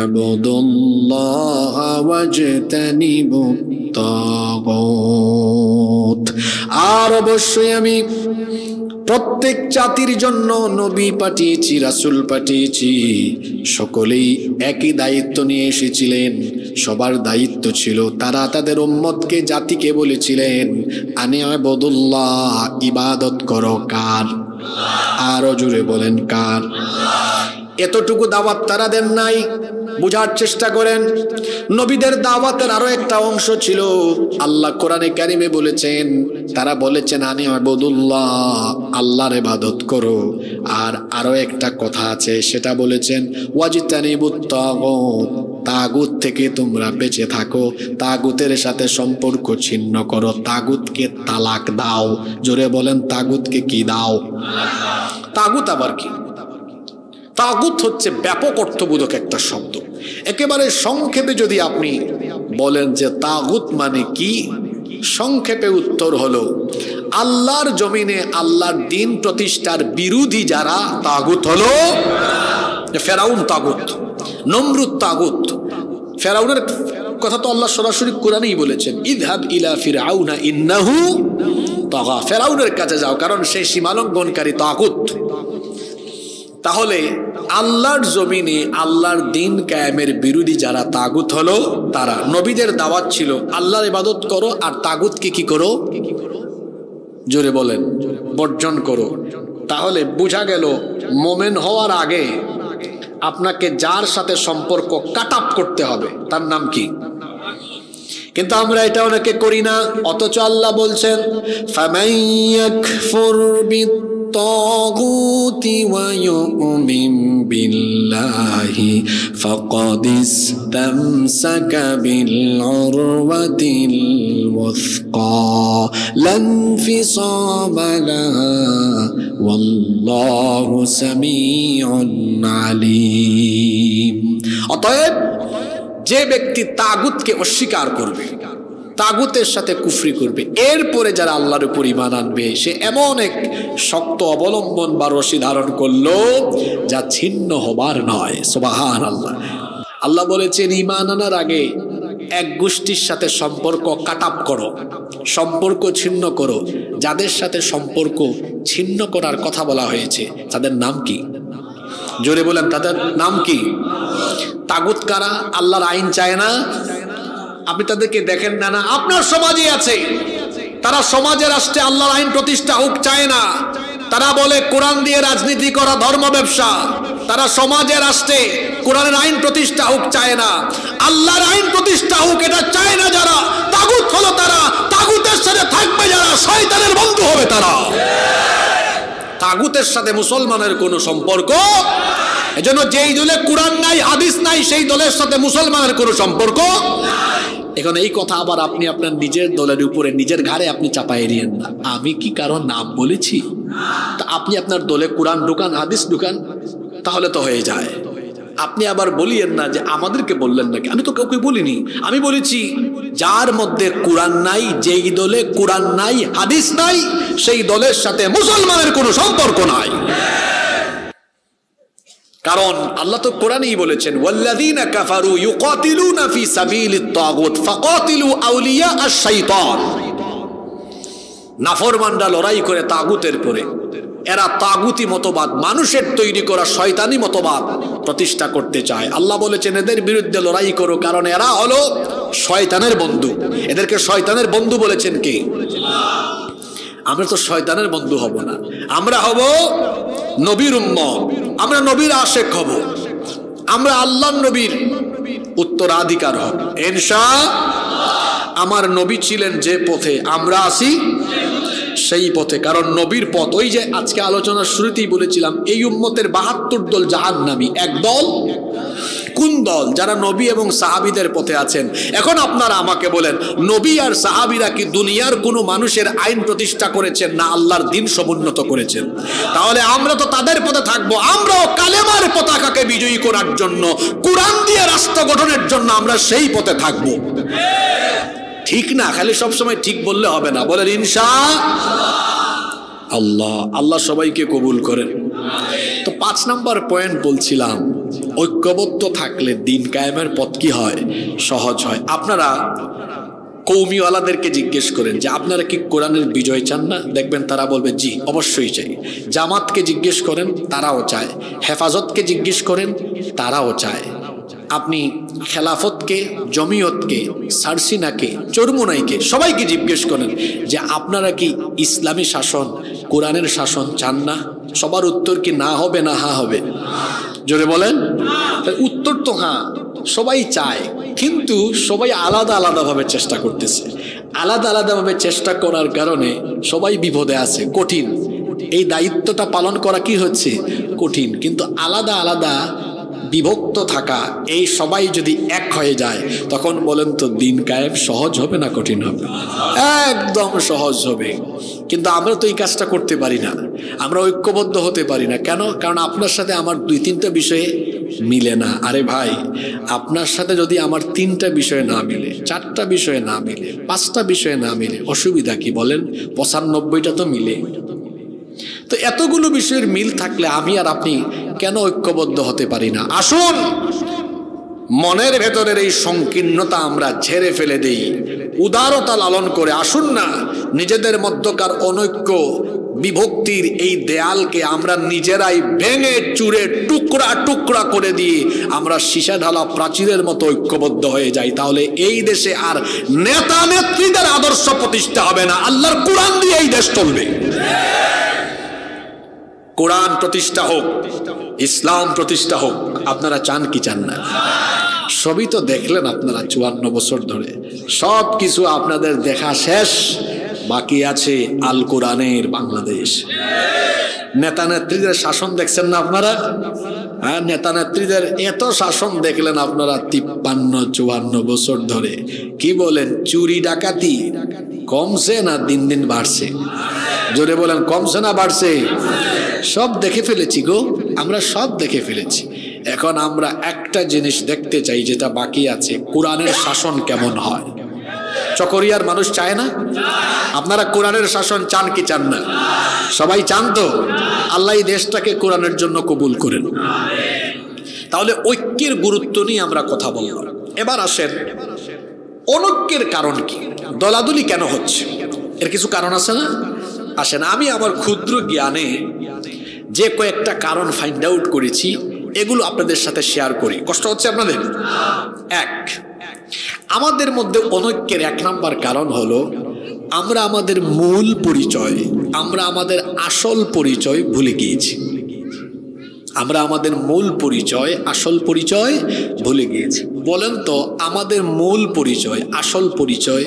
ইবুদুল্লাহা ওয়াজতানিবুত তাগুত। আর অবশ্যই আমি প্রত্যেক জাতির জন্য নবী পাঠিয়েছি, রাসূল পাঠিয়েছি। সকলেই একই দায়িত্ব নিয়ে এসেছিলেন। সবার দায়িত্ব ছিল, তারা তাদের উম্মতকে, জাতিকে বলেছিলেন, আনি ইবাদুল্লাহ, ইবাদত করো কার? আরো জোরে বলেন, কার? এতটুকু দাওয়াত তারা দেন নাই। বুঝার চেষ্টা করেন, নবীদের দাওয়াতের আরো একটা অংশ ছিল। আল্লাহ কোরআনে কারিমে বলেছেন, তারা বলেছেন আনি আবুদুল্লাহ, আল্লাহর ইবাদত করো। আর আরো একটা কথা আছে, সেটা বলেছেন ওয়াজিতানিবুত তাগুত, তাগুত থেকে তোমরা বেঁচে থাকো, তাগুতের সাথে সম্পর্ক ছিন্ন করো, তাগুতকে তালাক দাও। জোরে বলেন, তাগুতকে কি দাও? তাগুত আবার কি? তাগুত হচ্ছে ব্যাপক অর্থবোধক একটা শব্দ। একেবারে সংক্ষেপে যদি আপনি বলেন যে তাগুত মানে কি, সংক্ষেপে উত্তর হলো আল্লাহর জমিনে আল্লাহর দিন প্রতিষ্ঠার বিরোধী যারা, তাগুত হলো ফেরাউন তাগুত, নমরুদ তাগুত। ফেরাউনের কথা তো আল্লাহ সরাসরি কোরআনেই বলেছেন, ইযহাব ইলা ফিরআউনা ইন্নাহু তাগা, ফেরাউনের কাছে যাও, কারণ সে সীমালঙ্ঘনকারী তাগুত। তাহলে আল্লাহর জমিনে আল্লাহর দিন কায়েমের বিরোধী যারা তাগুত হলো তারা। নবীদের দাওয়াত ছিল আল্লাহর ইবাদত করো আর তাগুতকে কি করো? জোরে বলেন, বর্জন করো। তাহলে বোঝা গেল মোমেন হওয়ার আগে আপনাকে যার সাথে সম্পর্ক কাট আপ করতে হবে তার নাম কি? কিন্তু আমরা এটা অনেকে করি না। অথচ আল্লাহ বলছেন ফামান ইয়াকফুর বিত্তাগুতি ওয়া ইউমিন বিল্লাহি ফাকাদ ইসতামসাকা বিল উরওয়াতিল ওয়াসকা লা ইনফিসামা লাহা ওয়াল্লাহু সামিউন আলিম। অতএব যে ব্যক্তি তাগুতকে অস্বীকার করবে, তাগুতের সাথে কুফরি করবে, এরপরে যারা আল্লাহর উপর ঈমান আনবে, সে এমন এক শক্ত অবলম্বন বা রশি ধারণ করলো যা ছিন্ন হবার নয়। সুবহানাল্লাহ। আল্লাহ বলেছেন ঈমান আনার আগে এক গোষ্ঠীর সাথে সম্পর্ক কাট আপ করো, সম্পর্ক ছিন্ন করো। যাদের সাথে সম্পর্ক ছিন্ন করার কথা বলা হয়েছে তাদের নাম কি? জোরে বলেন, তাদের নাম কি? তাগুত কারা? আল্লাহর আইন চায় না, আপনি তাদেরকে দেখেন না, না আপনার সমাজে আছে। তারা সমাজে রাষ্ট্রে আল্লাহর আইন প্রতিষ্ঠা হোক চায় না। তারা বলে কোরআন দিয়ে রাজনীতি করা ধর্ম ব্যবসা। তারা সমাজে রাষ্ট্রে কোরআনের আইন প্রতিষ্ঠা হোক চায় না, আল্লাহর আইন প্রতিষ্ঠা হোক এটা চায় না। যারা তাগুত হলো তারা, তাগুতের সাথে থাকবে যারা, শয়তানের বন্ধু হবে তারা। তাগুতের সাথে মুসলমানের কোনো সম্পর্ক, এজন্য যেই দলে কোরআন নাই হাদিস নাই সেই দলের সাথে মুসলমানের কোনো সম্পর্ক। এখন এই কথা আবার আপনি আপনার নিজের দলের উপরে, নিজের ঘাড়ে আপনি চাপাই দিয়েন না। আমি কি কারো নাম বলেছি? তা আপনি আপনার দলে কোরআন ঢুকান, হাদিস ঢুকান, তাহলে তো হয়ে যায়। আপনি আবার বলিয়েন না যে আমাদেরকে বললেন নাকি। আমি তো কাউকে বলিনি, আমি বলেছি যার মধ্যে কোরআন নাই, যেই দলে কোরআন নাই হাদিস নাই সেই দলের সাথে মুসলমানের কোনো সম্পর্ক নাই। কারণ আল্লাহ তো কোরআনেই বলেছেন ওয়াল্লাযীনা কাফারু ইউকাতিলুনা ফি সাবিলিত তাগুত ফাকাতিলু আউলিয়া আশ-শাইতান। নাফরমানরা লড়াই করে তাগুতের পরে, এরা তাগুতি মতবাদ, মানুষের তৈরি করা শয়তানি মতবাদ প্রতিষ্ঠা করতে চায়। আল্লাহ বলেছেন এদের বিরুদ্ধে লড়াই করো, কারণ এরা হলো শয়তানের বন্ধু। এদেরকে শয়তানের বন্ধু বলেছেন কে? আমরা তো শয়তানের বন্ধু হব না, আমরা হব নবীর উম্মত, আমরা নবীর আশেক হব, আমরা আল্লাহর নবীর উত্তরাধিকার হব ইনশাআল্লাহ। আমার নবী ছিলেন যে পথে, আমরা আছি সেই পথে। কারণ নবীর পথ, ওই যে আজকে আলোচনার শুরুতেই বলেছিলাম এই উম্মতের 72 দল জাহান্নামী, এক দল কোন দল? যারা নবী এবং সাহাবীদের পথে আছেন। এখন আপনারা আমাকে বলেন, নবী আর সাহাবীরা কি দুনিয়ার কোনো মানুষের আইন প্রতিষ্ঠা করেছেন না আল্লাহর দ্বীন সমুন্নত করেছেন? তাহলে আমরা তো তাদের পথে থাকবো। আমরাও কালেমার পতাকাকে বিজয়ী করার জন্য, কোরআন দিয়ে রাষ্ট্র গঠনের জন্য আমরা সেই পথে থাকবো, ঠিক না? খালি সবসময় ঠিক বললে হবে না, বলেন ইনশাআল্লাহ। আল্লাহ সবাইকে কবুল করেন। তো 5 নম্বর পয়েন্ট বলছিলাম, ঐক্যবদ্ধ থাকলে দিন কায়েমের পথ কি হয়? সহজ হয়। আপনারা কৌমিওয়ালাদেরকে জিজ্ঞেস করেন যে আপনারা কি কোরআনের বিজয় চান না? দেখবেন তারা বলবে জি অবশ্যই চাই। জামাতকে জিজ্ঞেস করেন, তারাও চায়। হেফাজতকে জিজ্ঞেস করেন, তারাও চায়। আপনি খেলাফতকে, জমিয়তকে, সারসিনাকে, চরমুনাইকে, সবাইকে জিজ্ঞেস করেন যে আপনারা কি ইসলামী শাসন, কোরআনের শাসন চান না? সবার উত্তর কি না হবে না হা হবে? জোরে বলেন। উত্তর তো হ্যাঁ, সবাই চায়, কিন্তু সবাই আলাদা আলাদা ভাবে চেষ্টা করতেছে। আলাদা আলাদা ভাবে চেষ্টা করার কারণে সবাই বিপদে আছে, কঠিন। এই দায়িত্বটা পালন করা কি হচ্ছে কঠিন, কিন্তু আলাদা আলাদা বিভক্ত থাকা, এই সবাই যদি এক হয়ে যায় তখন বলেন তো দিন কায়েম সহজ হবে না কঠিন হবে? একদম সহজ হবে। কিন্তু আমরা তো এই কাজটা করতে পারি না, আমরা ঐক্যবদ্ধ হতে পারি না। কেন? কারণ আপনার সাথে আমার 2-3টা বিষয়ে মিলে না। আরে ভাই, আপনার সাথে যদি আমার 3টা বিষয় না মিলে, 4টা বিষয়ে না মিলে, 5টা বিষয়ে না মিলে, অসুবিধা কি বলেন? 95টা তো মিলে। তো এতগুলো বিষয়ের মিল থাকলে আমি আর আপনি কেন ঐক্যবদ্ধ হতে পারি না? আসুন মনের ভেতরের এই সংকীর্ণতা আমরা ঝেড়ে ফেলে দেই, উদারতা লালন করে। আসুন না নিজেদের মধ্যকার অনৈক্য, বিভক্তির এই দেয়ালকে আমরা নিজেরাই ভেঙে চুরে টুকরা টুকরা করে দিয়ে আমরা সীসা ঢালা প্রাচীরের মতো ঐক্যবদ্ধ হয়ে যাই। তাহলে এই দেশে আর নেতা নেত্রীদের আদর্শ প্রতিষ্ঠা হবে না, আল্লাহর কোরআন দিয়ে এই দেশ চলবে। কোরআন প্রতিষ্ঠা হোক, ইসলাম প্রতিষ্ঠা হোক। আপনারা চান কি চান না? সবই তো দেখলেন আপনারা 54 বছর ধরে, সব কিছু আপনাদের দেখা শেষ, বাকি আছে আল কোরআনের বাংলাদেশ। নেতা নেত্রীদের শাসন দেখছেন না আপনারা? হ্যাঁ, নেতা নেত্রীদের এত শাসন দেখলেন আপনারা 53-54 বছর ধরে। কি বলেন, চুরি ডাকাতি কমছে না দিন দিন বাড়ছে? জোরে বলেন, কমছে না বাড়ছে? সব দেখে ফেলেছি গো, আমরা সব দেখে ফেলেছি। এখন আমরা একটা জিনিস দেখতে চাই যেটা বাকি আছে, কোরআনের শাসন কেমন হয়। চকরিয়ার মানুষ চায় না? আপনারা কোরআনের শাসন চান কি চান না? সবাই চান তো? আল্লাহ এই দেশটাকে কোরআনের জন্য কবুল করেন। তাহলে ঐক্যের গুরুত্ব নিয়ে আমরা কথা বলব। এবার আসেন, অনৈক্যের কারণ কি, দলাদলি কেন হচ্ছে, এর কিছু কারণ আছে না? আসেন আমি আমার ক্ষুদ্র জ্ঞানে যে কয়েকটা কারণ ফাইন্ড আউট করেছি, এগুলো আপনাদের সাথে শেয়ার করি। কষ্ট হচ্ছে আপনাদের? এক, আমাদের মধ্যে অনৈক্যের 1 নাম্বার কারণ হলো আমরা আমাদের মূল পরিচয়, আমরা আমাদের আসল পরিচয় ভুলে গিয়েছি। আমরা আমাদের মূল পরিচয়, আসল পরিচয় ভুলে গিয়েছি। বলেন তো আমাদের মূল পরিচয়, আসল পরিচয়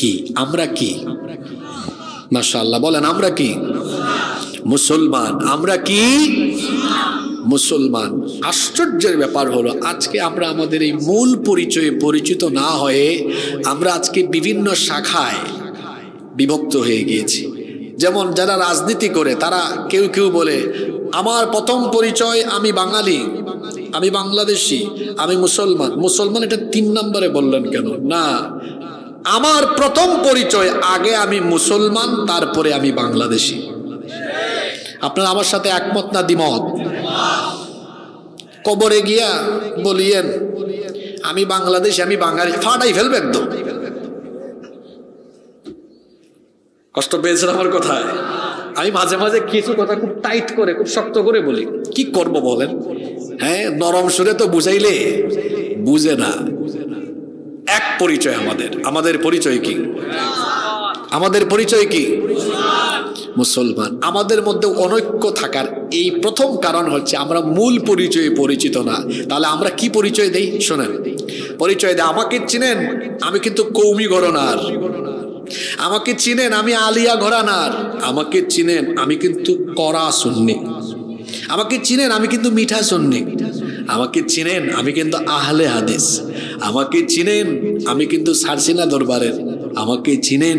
কি? আমরা কি? মাশাআল্লাহ বলেন, আমরা কি? মুসলমান। আমরা কি? মুসলমান। আশ্চর্যের ব্যাপার হলো আজকে আমরা আমাদের এই মূল পরিচয়ে পরিচিত না হয়ে আমরা আজকে বিভিন্ন শাখায় বিভক্ত হয়ে গিয়েছি। যেমন যারা রাজনীতি করে তারা কেউ কেউ বলে আমার প্রথম পরিচয় আমি বাঙালি, আমি বাংলাদেশি, আমি মুসলমান। মুসলমান এটা 3 নম্বরে বললেন কেন? না, আমার প্রথম পরিচয় আগে আমি মুসলমান, তারপরে আমি বাংলাদেশি। আপনারা আমার সাথে একমত না দ্বিমত? কবরে গিয়া বলিয়েন আমি বাংলাদেশি, আমি বাঙালি, ফাটাই ফেলবে একদম। কষ্ট পেয়েছেন আমার কথায়? আমি মাঝে মাঝে কিছু কথা খুব টাইট করে, খুব শক্ত করে বলি, কি করব বলেন? হ্যাঁ, নরম সুরে তো বুঝাইলে বুঝে না। এক পরিচয় আমাদের, আমাদের পরিচয় কি? আমাদের পরিচয় কি? মুসলমান। আমাদের মধ্যে অনৈক্য থাকার এই প্রথম কারণ হচ্ছে আমরা মূল পরিচয়ে পরিচিত না। তাহলে আমরা কি পরিচয় দেই? শোনেন, পরিচয় দেয় আমাকে চিনেন আমি কিন্তু কৌমি ঘরানার, আমাকে চিনেন আমি আলিয়া ঘরানার, আমাকে চিনেন আমি কিন্তু কড়া সুন্নি, আমাকে চিনেন আমি কিন্তু মিঠা সুন্নি, আমাকে চিনেন আমি কিন্তু আহলে হাদিস, আমাকে চিনেন আমি কিন্তু সারসিনা দরবারের, আমাকে চিনেন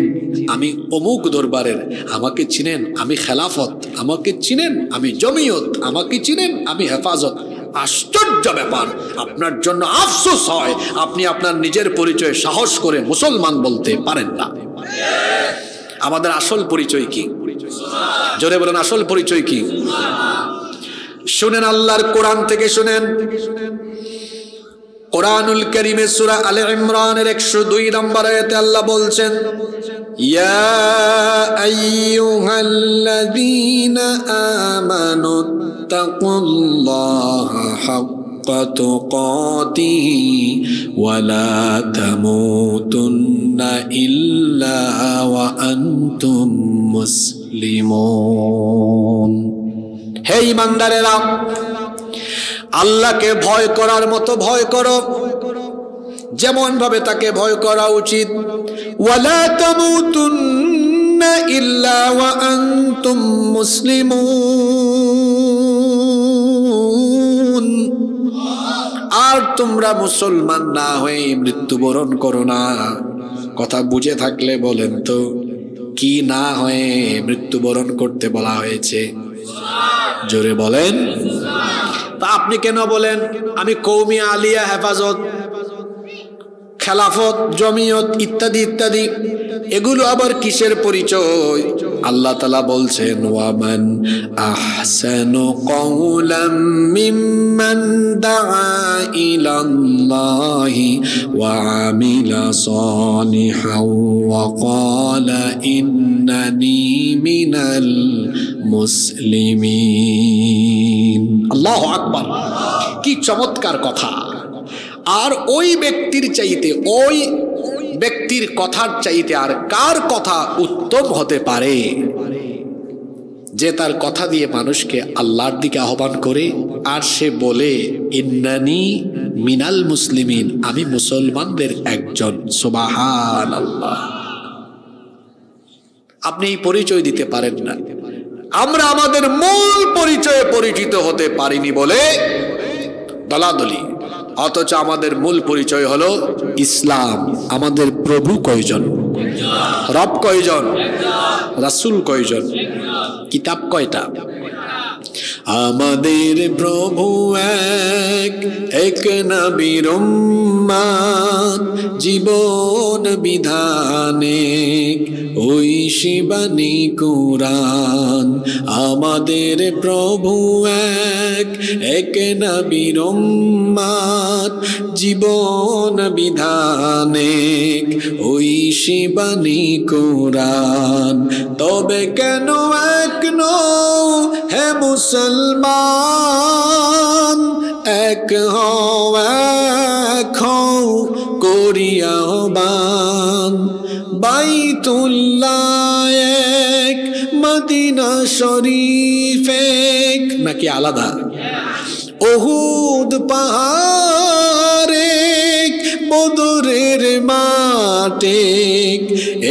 আমি অমুক দরবারের, আমাকে চিনেন আমি খেলাফত, আমাকে চিনেন আমি জমিয়ত, আমাকে চিনেন আমি হেফাজত। আশ্চর্য ব্যাপার, আপনার জন্য আফসোস হয় আপনি আপনার নিজের পরিচয় সাহস করে মুসলমান বলতে পারেন না। আমাদের আসল পরিচয় কি? জোরে বলেন, আসল পরিচয় কি? শুনেন আল্লাহর কোরআন থেকে শুনেন, কোরআনুল কারীমে সূরা আলে ইমরানের 102 নম্বর আয়াতে আল্লাহ বলছেন, ইয়া আইয়ুহাল্লাযীনা আমানু তাকুল্লাহা হাক্কা তুকাতিহি ওয়া লা তামুতুন্না ইল্লা ওয়া আনতুম মুসলিমুন। হে ঈমানদারেরা, আল্লাহকে ভয় করার মতো ভয় করো, যেমন ভাবে তাকে ভয় করা উচিত। ওয়ালা তামুতুন্না ইল্লা ওয়া আনতুম মুসলিমুন, আর তোমরা মুসলমান না হয়ে মৃত্যুবরণ করো না। কথা বুঝে থাকলে বলেন তো কি না হয়ে মৃত্যুবরণ করতে বলা হয়েছে? জোরে বলেন। তা আপনি কেন বলেন আমি কওমি আলিয়া হেফাজত, খেলাফত, জমিয়ত ইত্যাদি ইত্যাদি, এগুলো আবার কিসের পরিচয়? আল্লাহ তাআলা বলছেন ওয়ামান আহসানু কওলাম মিম্মান দাআ ইলাল্লাহি ওয়া আমিলা সালিহান ওয়া ক্বালা ইন্নানি মিনাল মুসলিমিন। আল্লাহু আকবার, কি চমৎকার কথা। আর ওই ব্যক্তির চাইতে, ওই ব্যক্তির কথার চাইতে আর কার কথা উত্তম হতে পারে যে তার কথা দিয়ে মানুষকে আল্লাহর দিকে আহ্বান করে আর সে বলে ইন্নানি মিনাল মুসলিমিন, আমি মুসলমানদের একজন। সুবহানাল্লাহ। আপনি এই পরিচয় দিতে পারেন না। আমরা আমাদের মূল পরিচয়ে পরিচিত হতে পারিনি বলে দলাদলি, অথচ আমাদের মূল পরিচয় হলো ইসলাম। আমাদের প্রভু কয়জন? রব কয়জন? রাসূল কয়জন? কিতাব কয়টা? আমাদের প্রভু এক, এক নবীর উম্মত, জীবন বিধানে ওই শিবানী কুরআন। আমাদের প্রভু এক, এক নবীর উম্মত, জীবন বিধানে ওই শিবানী কুরআন। তবে কেন এক নও হে মুসলমান, এক হও এক হও করিয়া আহ্বান। বাইতুল্লাহ এক, মদিনা শরীফ এক, নাকি আলাদা? উহুদ পাহাড় এক, বদরের মাঠ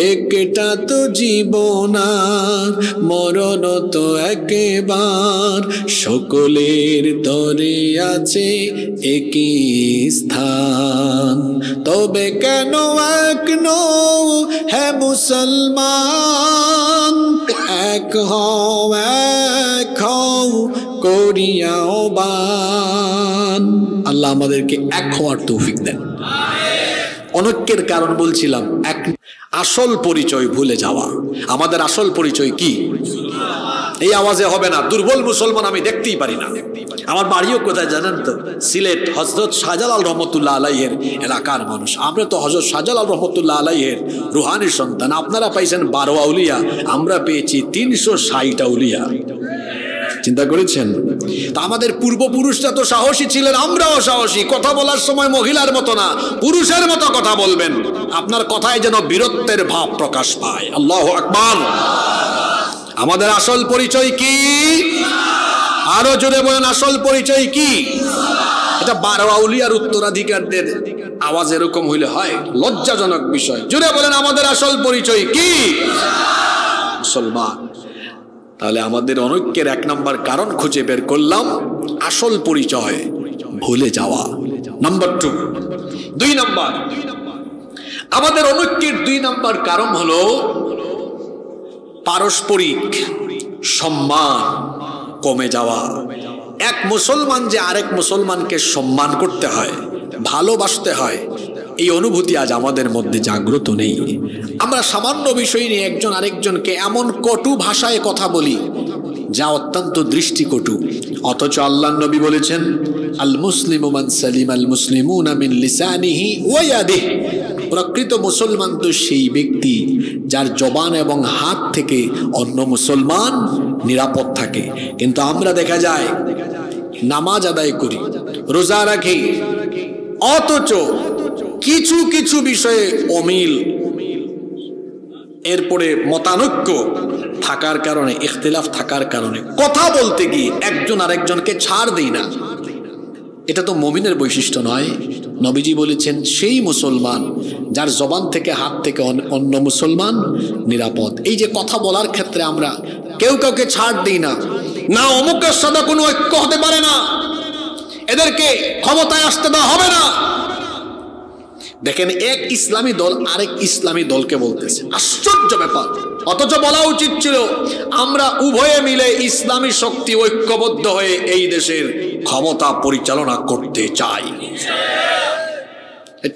এক, একটা তো জীবন আর মরণ তো একবার, সকলের তরে আছে একই স্থান। তবে কেন এক নও হে মুসলমান, এক হও এক হও করিয়া আহ্বান। আল্লাহ আমাদেরকে এক হওয়ার তৌফিক দেন। অনৈক্যের কারণ বলছিলাম, এক আসল পরিচয় ভুলে যাওয়া। আমাদের আসল পরিচয় কি? এই আওয়াজে হবে না। দুর্বল মুসলমান আমি দেখতেই পারি না। আমার বাড়িও কোথায় জানেন তো? সিলেট, হযরত শাহজালাল রহমতুল্লাহ আলাইহির এলাকার মানুষ। আমরা তো হযরত শাহজালাল রহমতুল্লাহ আলাইহির রুহানি সন্তান। আপনারা পাইছেন 12 আউলিয়া, আমরা পেয়েছি 360 আউলিয়া। চিন্তা করেছেন? তা আমাদের পূর্বপুরুষরা তো সাহসী ছিলেন, আমরাও সাহসী। কথা বলার সময় মহিলার মতো না, পুরুষের মতো কথা বলবেন। আপনার কথায় যেন বীরত্বের ভাব প্রকাশ পায়। আল্লাহু আকবার। আমাদের আসল পরিচয় কি? আরো জোরে বলেন, আসল পরিচয় কি? এটা 12 আউলিয়ার উত্তরাধিকারদের আওয়াজ এরকম হইলে হয়? লজ্জাজনক বিষয়। জোরে বলেন, আমাদের আসল পরিচয় কি? মুসলমান। তাহলে আমাদের অনৈক্যের 1 নম্বর কারণ খুঁজে বের করলাম, আসল পরিচয় ভুলে যাওয়া। নাম্বার 2, 2 নম্বর, আমাদের অনৈক্যের 2 নম্বর কারণ হলো পারস্পরিক সম্মান কমে যাওয়া। এক মুসলমান যে আরেক মুসলমানকে সম্মান করতে হয়, ভালোবাসতে হয়, এই অনুভূতি আজ আমাদের মধ্যে জাগ্রত নেই। আমরা সামান্য বিষয় নিয়ে একজন আরেকজনকে এমন কটু ভাষায় কথা বলি যা অত্যন্ত দৃষ্টিকটু। অথচ আল্লাহর নবী বলেছেন, আল মুসলিমু মান সালিমাল মুসলিমুনা মিন লিসানিহি ওয়া ইয়াদিহি। প্রকৃত মুসলমান তো সেই ব্যক্তি যার জবান এবং হাত থেকে অন্য মুসলমান নিরাপদ থাকে। কিন্তু আমরা দেখা যায় নামাজ আদায় করি, রোজা রাখি, অথচ কিছু কিছু বিষয়ে অমিল, এরপরে মতানৈক্য থাকার কারণে, ইখতিলাফ থাকার কারণে কথা বলতে গিয়ে একজন আরেকজনকে ছাড় দেই না। এটা তো মুমিনের বৈশিষ্ট্য নয়। নবীজি বলেছেন সেই মুসলমান যার জবান থেকে হাত থেকে অন্য মুসলমান নিরাপদ। এই যে কথা বলার ক্ষেত্রে আমরা কেউ কাউকে ছাড় দিই না, না অমুকের সাথে কোনো ঐক্য হতে পারে না, এদেরকে ক্ষমতায় আসতে দেওয়া হবে না। দেখেন এক ইসলামী দল আরেক ইসলামী দলকে বলতেছে, আশ্চর্য ব্যাপার। অথচ বলা উচিত ছিল আমরা উভয়ে মিলে ইসলামী শক্তি ঐক্যবদ্ধ হয়ে এই দেশের ক্ষমতা পরিচালনা করতে চাই।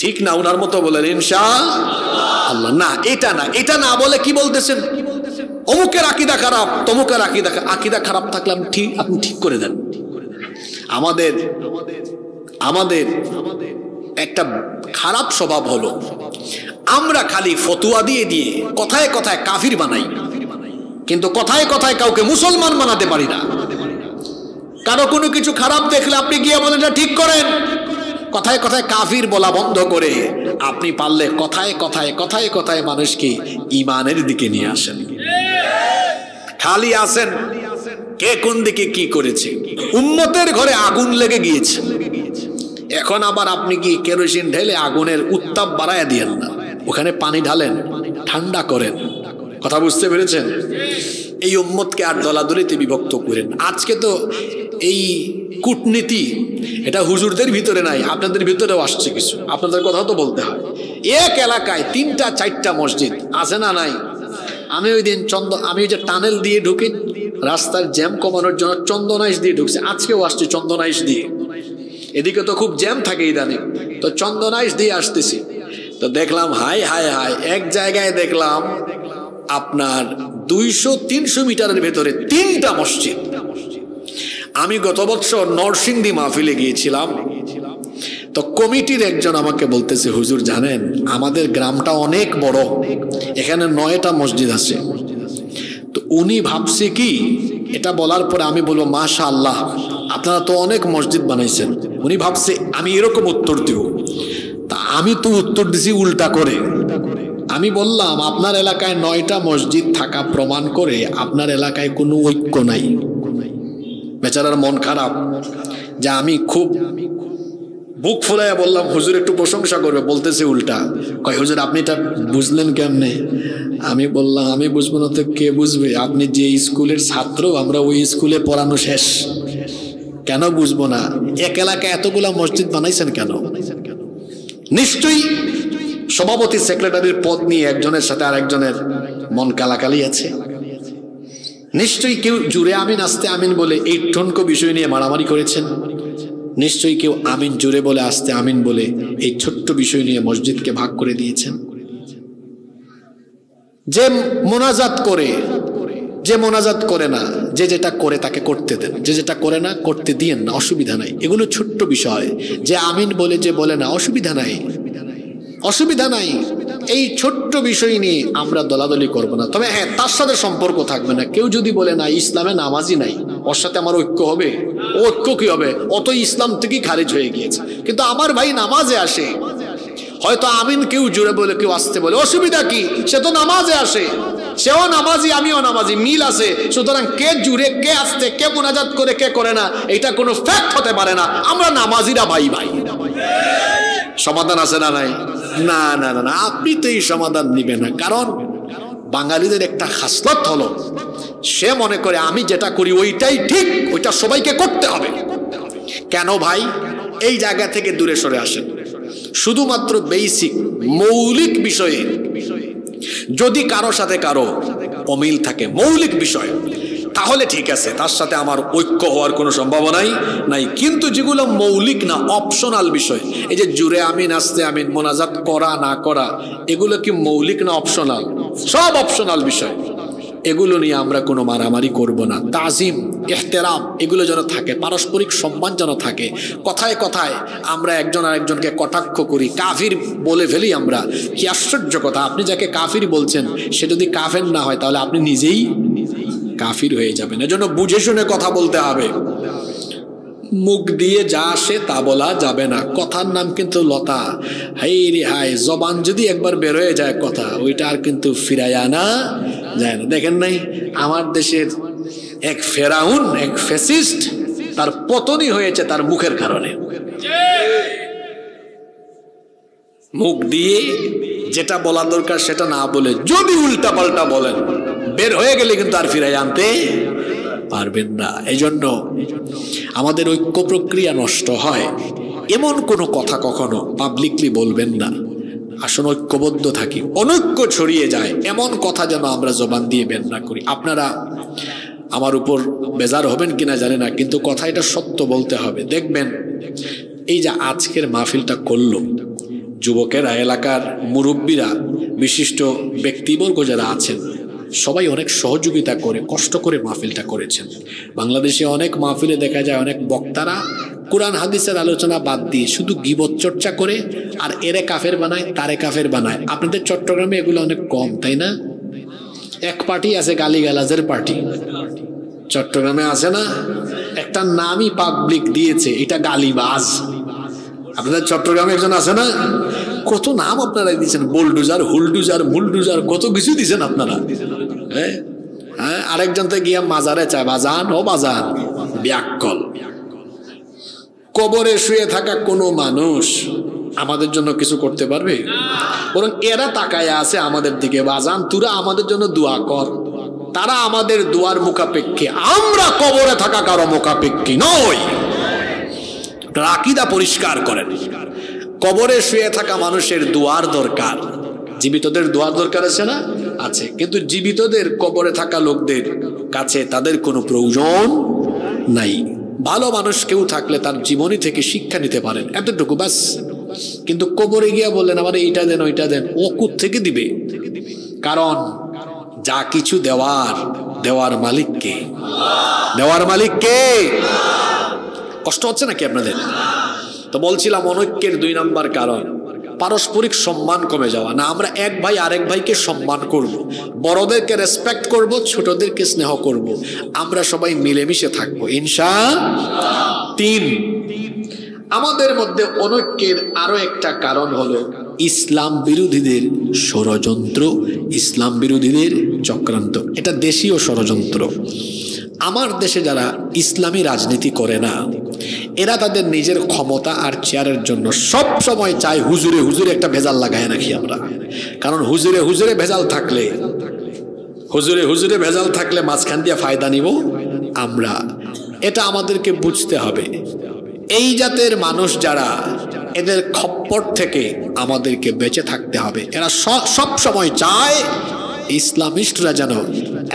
ঠিক না? উনার মতো বলেন ইনশাআল্লাহ। না, এটা না বলে কি বলতেছেন, অমুকের আকীদা খারাপ, তমুকের আকীদা খারাপ থাকলে আপনি ঠিক করে দেন। আমাদের একটা খারাপ স্বভাব হলো আমরা খালি ফতুয়া দিয়ে দিয়ে কথায় কথায় কাফির বানাই, কিন্তু কথায় কথায় কাউকে মুসলমান বানাতে পারি না। কারো কোনো কিছু খারাপ দেখলে আপনি গিয়ে বলেন এটা ঠিক করেন। কথায় কথায় কাফির বলা বন্ধ করে আপনি পারলে কথায় কথায় মানুষকে ঈমানের দিকে নিয়ে আসেন। খালি আসেন কে কোন দিকে কি করেছে। উম্মতের ঘরে আগুন লেগে গিয়েছে, এখন আবার আপনি কি কেরোসিন ঢেলে আগুনের উত্তাপ বাড়ায় দিয়েন না, ওখানে পানি ঢালেন, ঠান্ডা করেন। কথা বুঝতে পেরেছেন? এই উম্মতকে আর দলাদলিতে বিভক্ত করেন। আজকে তো এই কূটনীতি এটা হুজুরদের ভিতরে নাই, আপনাদের ভিতরেও আসছে কিছু। আপনাদের কথা তো বলতে হয়। এক এলাকায় 3-4টা মসজিদ আছে না নাই? আমি ওই দিন আমি ওই যে টানেল দিয়ে ঢুকে রাস্তার জ্যাম কমানোর জন্য চন্দনাইশ দিয়ে ঢুকছে, আজকেও আসছে চন্দনাইশ দিয়ে। এদিকে তো খুব জ্যাম থাকে ইদানিং, তো চন্দনাইশ দিয়ে আসতেছি। তো দেখলাম হায় এক জায়গায় দেখলাম আপনার 200-300 মিটারের ভেতরে 3টা মসজিদ। আমি গত বছর নরসিংদী মাহফিলে গিয়েছিলাম, তো কমিটির একজন আমাকে বলতেছে, হুজুর জানেন আমাদের গ্রামটা অনেক বড়, এখানে 9টা মসজিদ আছে। তো উনি ভাবছে কি, এটা বলার পরে আমি বলবো মাশাআল্লাহ আপনারা তো অনেক মসজিদ বানাইছেন। উনি ভাবছে আমি এরকম উত্তর দিব, তা আমি তো উত্তর দিছি উল্টা করে। আমি বললাম আপনার এলাকায় 9টা মসজিদ থাকা প্রমাণ করে আপনার এলাকায় কোনো ঐক্য নাই। বেচারার মন খারাপ, যে আমি খুব বুক ফুলাইয়া বললাম হুজুর একটু প্রশংসা করবে, বলতেছে উল্টা। কয় হুজুর আপনি এটা বুঝলেন কেমনে? আমি বললাম আমি বুঝবো না তো কে বুঝবে? আপনি যে স্কুলের ছাত্র, আমরা ওই স্কুলে পড়ানো শেষ, কেন বুঝবো না? এক এলাকায় এতগুলা মসজিদ বানাইছেন কেন? নিশ্চয়ই সভাপতি সেক্রেটারির পদ নিয়ে একজনের সাথে আর একজনের মন কালাকালি আছে। নিশ্চয়ই কেউ জুড়ে আমিন আস্তে আমিন বলে এই ঠনকো বিষয় নিয়ে মারামারি করেছেন। নিশ্চয়ই কেউ আমিন জুড়ে বলে আস্তে আমিন বলে এই ছোট্ট বিষয় নিয়ে মসজিদকে ভাগ করে দিয়েছেন। যে মোনাজাত করে না, যে যেটা করে তাকে করতে দেন, যে যেটা করে না করতে দিয়েন না, অসুবিধা নাই। এগুলো ছোট্ট বিষয়। যে আমিন বলে যে বলে না, অসুবিধা নাই। এই ছোট্ট বিষয় নিয়ে আমরা দলাদলি করবো না। তবে হ্যাঁ, তার সাথে সম্পর্ক থাকবে না। কেউ যদি বলে না ইসলামে নামাজই নাই, ওর সাথে আমার ঐক্য হবে? ঐক্য কি হবে? অত ইসলাম থেকেই খারিজ হয়ে গিয়েছে। কিন্তু আমার ভাই নামাজে আসে, হয়তো আমিন কেউ জুড়ে বলে কেউ আসতে বলে, অসুবিধা কি? সে তো নামাজে আসে, সেও নামাজি আমিও নামাজি, মিল আছে। সুতরাং কে জুড়ে কে আসতে, কে মোনাজাত করে কে করে না, এটা কোনো ফ্যাক্ট হতে পারে না। আমরা নামাজিরা ভাই। সমাধান আছে না নাই? না, আপনি তো এই সমাধান নিবেন না। কারণ বাঙালিদের একটা খাসলত হলো, সে মনে করে আমি যেটা করি ওইটাই ঠিক, ওইটা সবাইকে করতে হবে। কেন ভাই? এই জায়গা থেকে দূরে সরে আসেন। শুধুমাত্র বেসিক মৌলিক বিষয়ে যদি কারো সাথে কারো অমিল থাকে, মৌলিক বিষয়, তাহলে ঠিক আছে, তার সাথে আমার ঐক্য হওয়ার কোনো সম্ভাবনাই নাই। কিন্তু যেগুলো মৌলিক না, অপশনাল বিষয়, এই যে জুড়ে আমিন আস্তে আমিন, মোনাজাত করা না করা, এগুলো কি মৌলিক না অপশনাল? সব অপশনাল বিষয়। এগুলো নিয়ে আমরা কোনো মারামারি করব না। তাজিম, ইহতেরাম এগুলো যেন থাকে, পারস্পরিক সম্মান যেন থাকে। কথায় কথায় আমরা একজন আরেকজনকে কটাক্ষ করি, কাফির বলে ফেলি আমরা। কি আশ্চর্য কথা! আপনি যাকে কাফির বলছেন সে যদি কাফের না হয়, তাহলে আপনি নিজেই কাফির হয়ে যাবেন। এজন্য বুঝে শুনে কথা বলতে হবে। মুখ দিয়ে যা আসে তা বলা যাবে না। কথার নাম কিন্তু লতা। হাই রে হাই, জবান যদি একবার বের হয়ে যায় কথা, ওইটা আর কিন্তু ফিরায় আনা যায় না। দেখেন নাই আমার দেশের এক ফেরাউন, এক ফ্যাসিস্ট, তার পতনই হয়েছে তার মুখের কারণে। মুখ দিয়ে যেটা বলা দরকার সেটা না বলে যদি উল্টা পাল্টা বলেন, বের হয়ে গেলে কিন্তু আর ফিরাই আনতে পারবেন না। এই জন্য আমাদের ঐক্য প্রক্রিয়া নষ্ট হয়, এমন কোনো কথা কখনো পাবলিকলি বলবেন না। আসলে ঐক্যবদ্ধ থাকি, অনৈক্য ছড়িয়ে যায় এমন কথা যেন আমরা জবান দিয়ে বের না করি। আপনারা আমার উপর বেজার হবেন কিনা জানি না, কিন্তু কথা এটা সত্য বলতে হবে। দেখবেন এই যে আজকের মাহফিলটা করলো, যুবকেরা, এলাকার মুরব্বীরা, বিশিষ্ট ব্যক্তিবর্গ যারা আছেন, সবাই অনেক সহযোগিতা করে কষ্ট করে মাহফিলটা করেছেন। বাংলাদেশে অনেক মাহফিলে দেখা যায় অনেক বক্তারা কোরআন হাদিসের আলোচনা বাদ দিয়ে শুধু গীবত চর্চা করে, আর এরে কাফের বানায় তারে কাফের বানায়। আপনাদের চট্টগ্রামে এগুলো অনেক কম, তাই না? এক পার্টি আছে গালিগালাজের পার্টি, চট্টগ্রামে আছে না? একটা নামই পাবলিক দিয়েছে, এটা গালিবাজ। আপনাদের চট্টগ্রামে একজন আছে না? কত নাম আপনারা দিয়েছেন, বোলডুজার, হুলডুজার, মুলডুজার, কত কিছু দিয়েছেন আপনারা। হ্যাঁ, আরেকজন তো গিয়া মাজারে চায়, বাজান ও বাজান, ব্যাককল। কবরে শুয়ে থাকা কোনো মানুষ আমাদের জন্য কিছু করতে পারবে? বরং এরা তাকায় আছে আমাদের দিকে, বাজান তোরা আমাদের জন্য দোয়া কর। তারা আমাদের দোয়ার মুখাপেক্ষী, আমরা কবরে থাকা কারো মুখাপেক্ষী নই। আকীদা পরিষ্কার করেন। কবরে শুয়ে থাকা মানুষের দোয়ার দরকার, জীবিতদের দোয়ার দরকার আছে না? আছে, কিন্তু জীবিতদের কবরে থাকা লোকদের কাছে তাদের কোনো প্রয়োজন নাই। ভালো মানুষ কেউ থাকলে তার জীবনী থেকে শিক্ষা নিতে পারেন, এতটুকু বাস। কিন্তু কবরে গিয়া বললেন আমার এইটা দেন ওইটা দেন, ও কোত্থেকে দিবে? কারণ যা কিছু দেওয়ার মালিক কে? দেওয়ার মালিক কে? কষ্ট হচ্ছে নাকি আপনাদের? তো বলছিলাম অনৈক্যের 2 নম্বর কারণ পারস্পরিক সম্মান কমে যাওয়া। না, আমরা এক ভাই আরেক ভাইকে সম্মান করব, বড়দেরকে রেসপেক্ট করব, ছোটদেরকে স্নেহ করব, আমরা সবাই মিলেমিশে থাকবো ইনশাআল্লাহ। 3, আমাদের মধ্যে অনৈক্যের আরো একটা কারণ হলো ইসলাম বিরোধীদের ষড়যন্ত্র, ইসলাম বিরোধীদের চক্রান্ত। এটা দেশীয় ষড়যন্ত্র। আমার দেশে যারা ইসলামী রাজনীতি করে না, এরা তাদের নিজের ক্ষমতা আর চেয়ারের জন্য সব সময় চায় হুজুরে হুজুরে একটা ভেজাল লাগায় রাখি আমরা। কারণ হুজুরে হুজুরে ভেজাল থাকলে মাঝখান দিয়ে ফায়দা নিব আমরা। এটা আমাদেরকে বুঝতে হবে। এই জাতের মানুষ যারা, এদের খপ্পর থেকে আমাদেরকে বেঁচে থাকতে হবে। এরা সব সময় চায় ইসলামিস্টরা যেন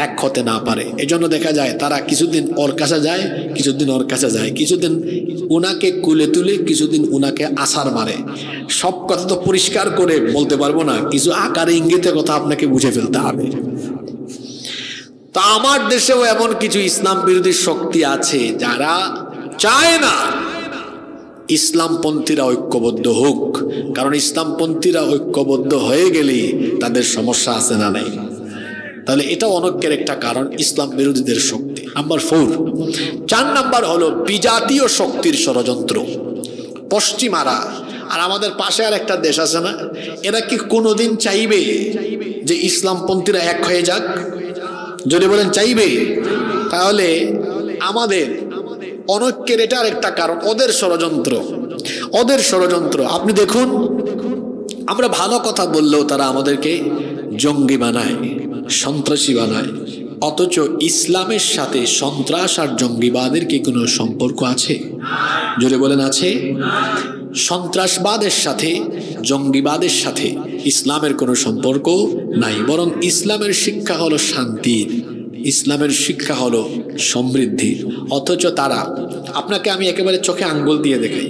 এক হতে না পারে। এজন্য দেখা যায় তারা কিছুদিন ওর কাছে যায়, কিছুদিন ওর কাছে যায়, কিছুদিন উনাকে কুলে তুলে, কিছুদিন উনাকে আছাড় মারে। সব কথা তো পরিষ্কার করে বলতে পারবো না, কিছু আকারে ইঙ্গিতে কথা আপনাকে বুঝে ফেলতে হবে। তা আমার দেশেও এমন কিছু ইসলাম বিরোধী শক্তি আছে যারা চায় না ইসলামপন্থীরা ঐক্যবদ্ধ হোক। কারণ ইসলামপন্থীরা ঐক্যবদ্ধ হয়ে গেলে তাদের সমস্যা আছে না নাই? তাহলে এটা অনৈক্যের একটা কারণ, ইসলাম বিরোধীদের শক্তি। নাম্বার 4, 4 নাম্বার হলো বিজাতীয় শক্তির ষড়যন্ত্র, পশ্চিমারা। আর আমাদের পাশে আর একটা দেশ আছে না, এরা কি কোনোদিন চাইবে যে ইসলামপন্থীরা এক হয়ে যাক? যদি বলেন চাইবে, তাহলে আমাদের অনৈক্যের এটা আরেকটা কারণ ওদের ষড়যন্ত্র। আপনি দেখুন, আমরা ভালো কথা বললেও তারা আমাদেরকে জঙ্গি বানায়, সন্ত্রাসী বানায়। অথচ ইসলামের সাথে সন্ত্রাস আর জঙ্গিবাদের কি কোনো সম্পর্ক আছে? জোরে বলেন আছে? সন্ত্রাসবাদের সাথে জঙ্গিবাদের সাথে ইসলামের কোনো সম্পর্ক নাই। বরং ইসলামের শিক্ষা হলো শান্তির, ইসলামের শিক্ষা হলো সমৃদ্ধির। অথচ তারা, আপনাকে আমি একেবারে চোখে আঙ্গুল দিয়ে দেখাই,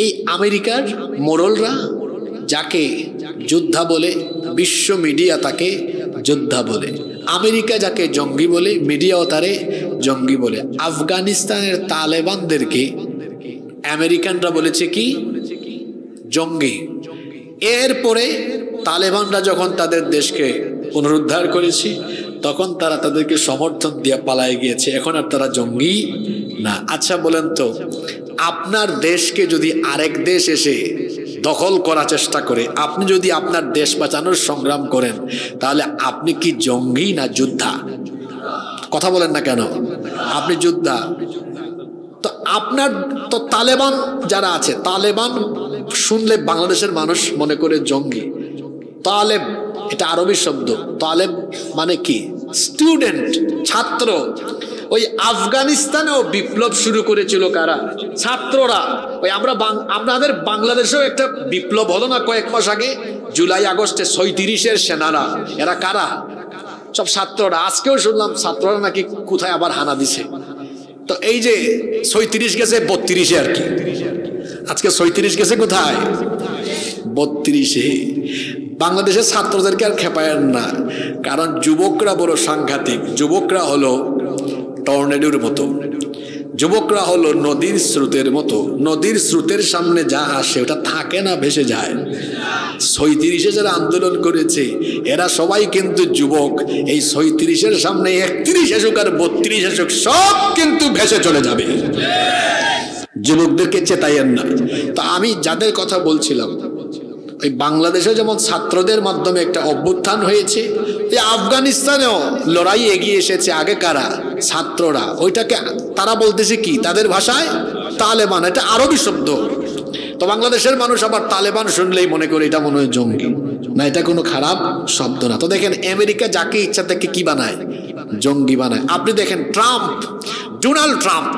এই আমেরিকার মোড়লরা যাকে যোদ্ধা বলে, বিশ্ব মিডিয়া তাকে যোদ্ধা বলে। আমেরিকা যাকে জঙ্গি বলে, মিডিয়াও তারে জঙ্গি বলে। আফগানিস্তানের তালেবানদেরকে আমেরিকানরা বলেছে কি? জঙ্গি। এরপরে তালেবানরা যখন তাদের দেশকে পুনরুদ্ধার করেছে, তখন তারা তাদেরকে সমর্থন দিয়ে পালায় গিয়েছে। এখন আর তারা জঙ্গি না। আচ্ছা বলেন তো, আপনার দেশকে যদি আরেক দেশ এসে দখল করার চেষ্টা করে, আপনি যদি আপনার দেশ বাঁচানোর সংগ্রাম করেন, তাহলে আপনি কি জঙ্গি না যোদ্ধা? কথা বলেন না কেন? আপনি যোদ্ধা। তো আপনার তো তালেবান যারা আছে, তালেবান শুনলে বাংলাদেশের মানুষ মনে করে জঙ্গি। তালেব এটা আরবি শব্দ, তালেব মানে কি? স্টুডেন্ট, ছাত্র। ওই আফগানিস্তানেও বিপ্লব শুরু করেছিল কারা? ছাত্ররা। ওই আমাদের বাংলাদেশেও একটা বিপ্লব হলো না কয়েক মাস আগে, জুলাই আগস্টে 36-এর সেনারা। এরা কারা? সব ছাত্ররা। আজকেও শুনলাম ছাত্ররা নাকি কোথায় আবার হানা দিছে। তো এই যে 36 গেছে 32-এ আর কি, আজকে 36 গেছে কোথায়? 32-এ। বাংলাদেশের ছাত্রদেরকে আর খেপায়েন না, কারণ যুবকরা বড় সাংঘাতিক। যুবকরা হলো টর্নেডোর মতো, যুবকরা হলো নদীর স্রোতের মতো। নদীর স্রোতের সামনে যা আসে ওটা থাকে না, ভেসে যায়। 36-এ যারা আন্দোলন করেছে এরা সবাই কিন্তু যুবক। এই 36-এর সামনে 31 আসুক আর 32 আসুক, সব কিন্তু ভেসে চলে যাবে। যুবকদেরকে চেতাইয়েন না। তা আমি যাদের কথা বলছিলাম, ওই বাংলাদেশে যেমন ছাত্রদের মাধ্যমে একটা অভ্যুত্থান হয়েছে, এই আফগানিস্তানেও লড়াই এগিয়ে এসেছে। আগে কারা? ছাত্ররা। ওইটাকে তারা বলতেছে কি তাদের ভাষায়? তালেবান। এটা আরবি শব্দ। তো বাংলাদেশের মানুষ আবার তালেবান শুনলেই মনে করে এটা মনে হয় জঙ্গি। না, এটা কোনো খারাপ শব্দ না। তো দেখেন আমেরিকা যাকে ইচ্ছা তাকে কি বানায়? জঙ্গি বানায়। আপনি দেখেন ট্রাম্প, ডোনাল্ড ট্রাম্প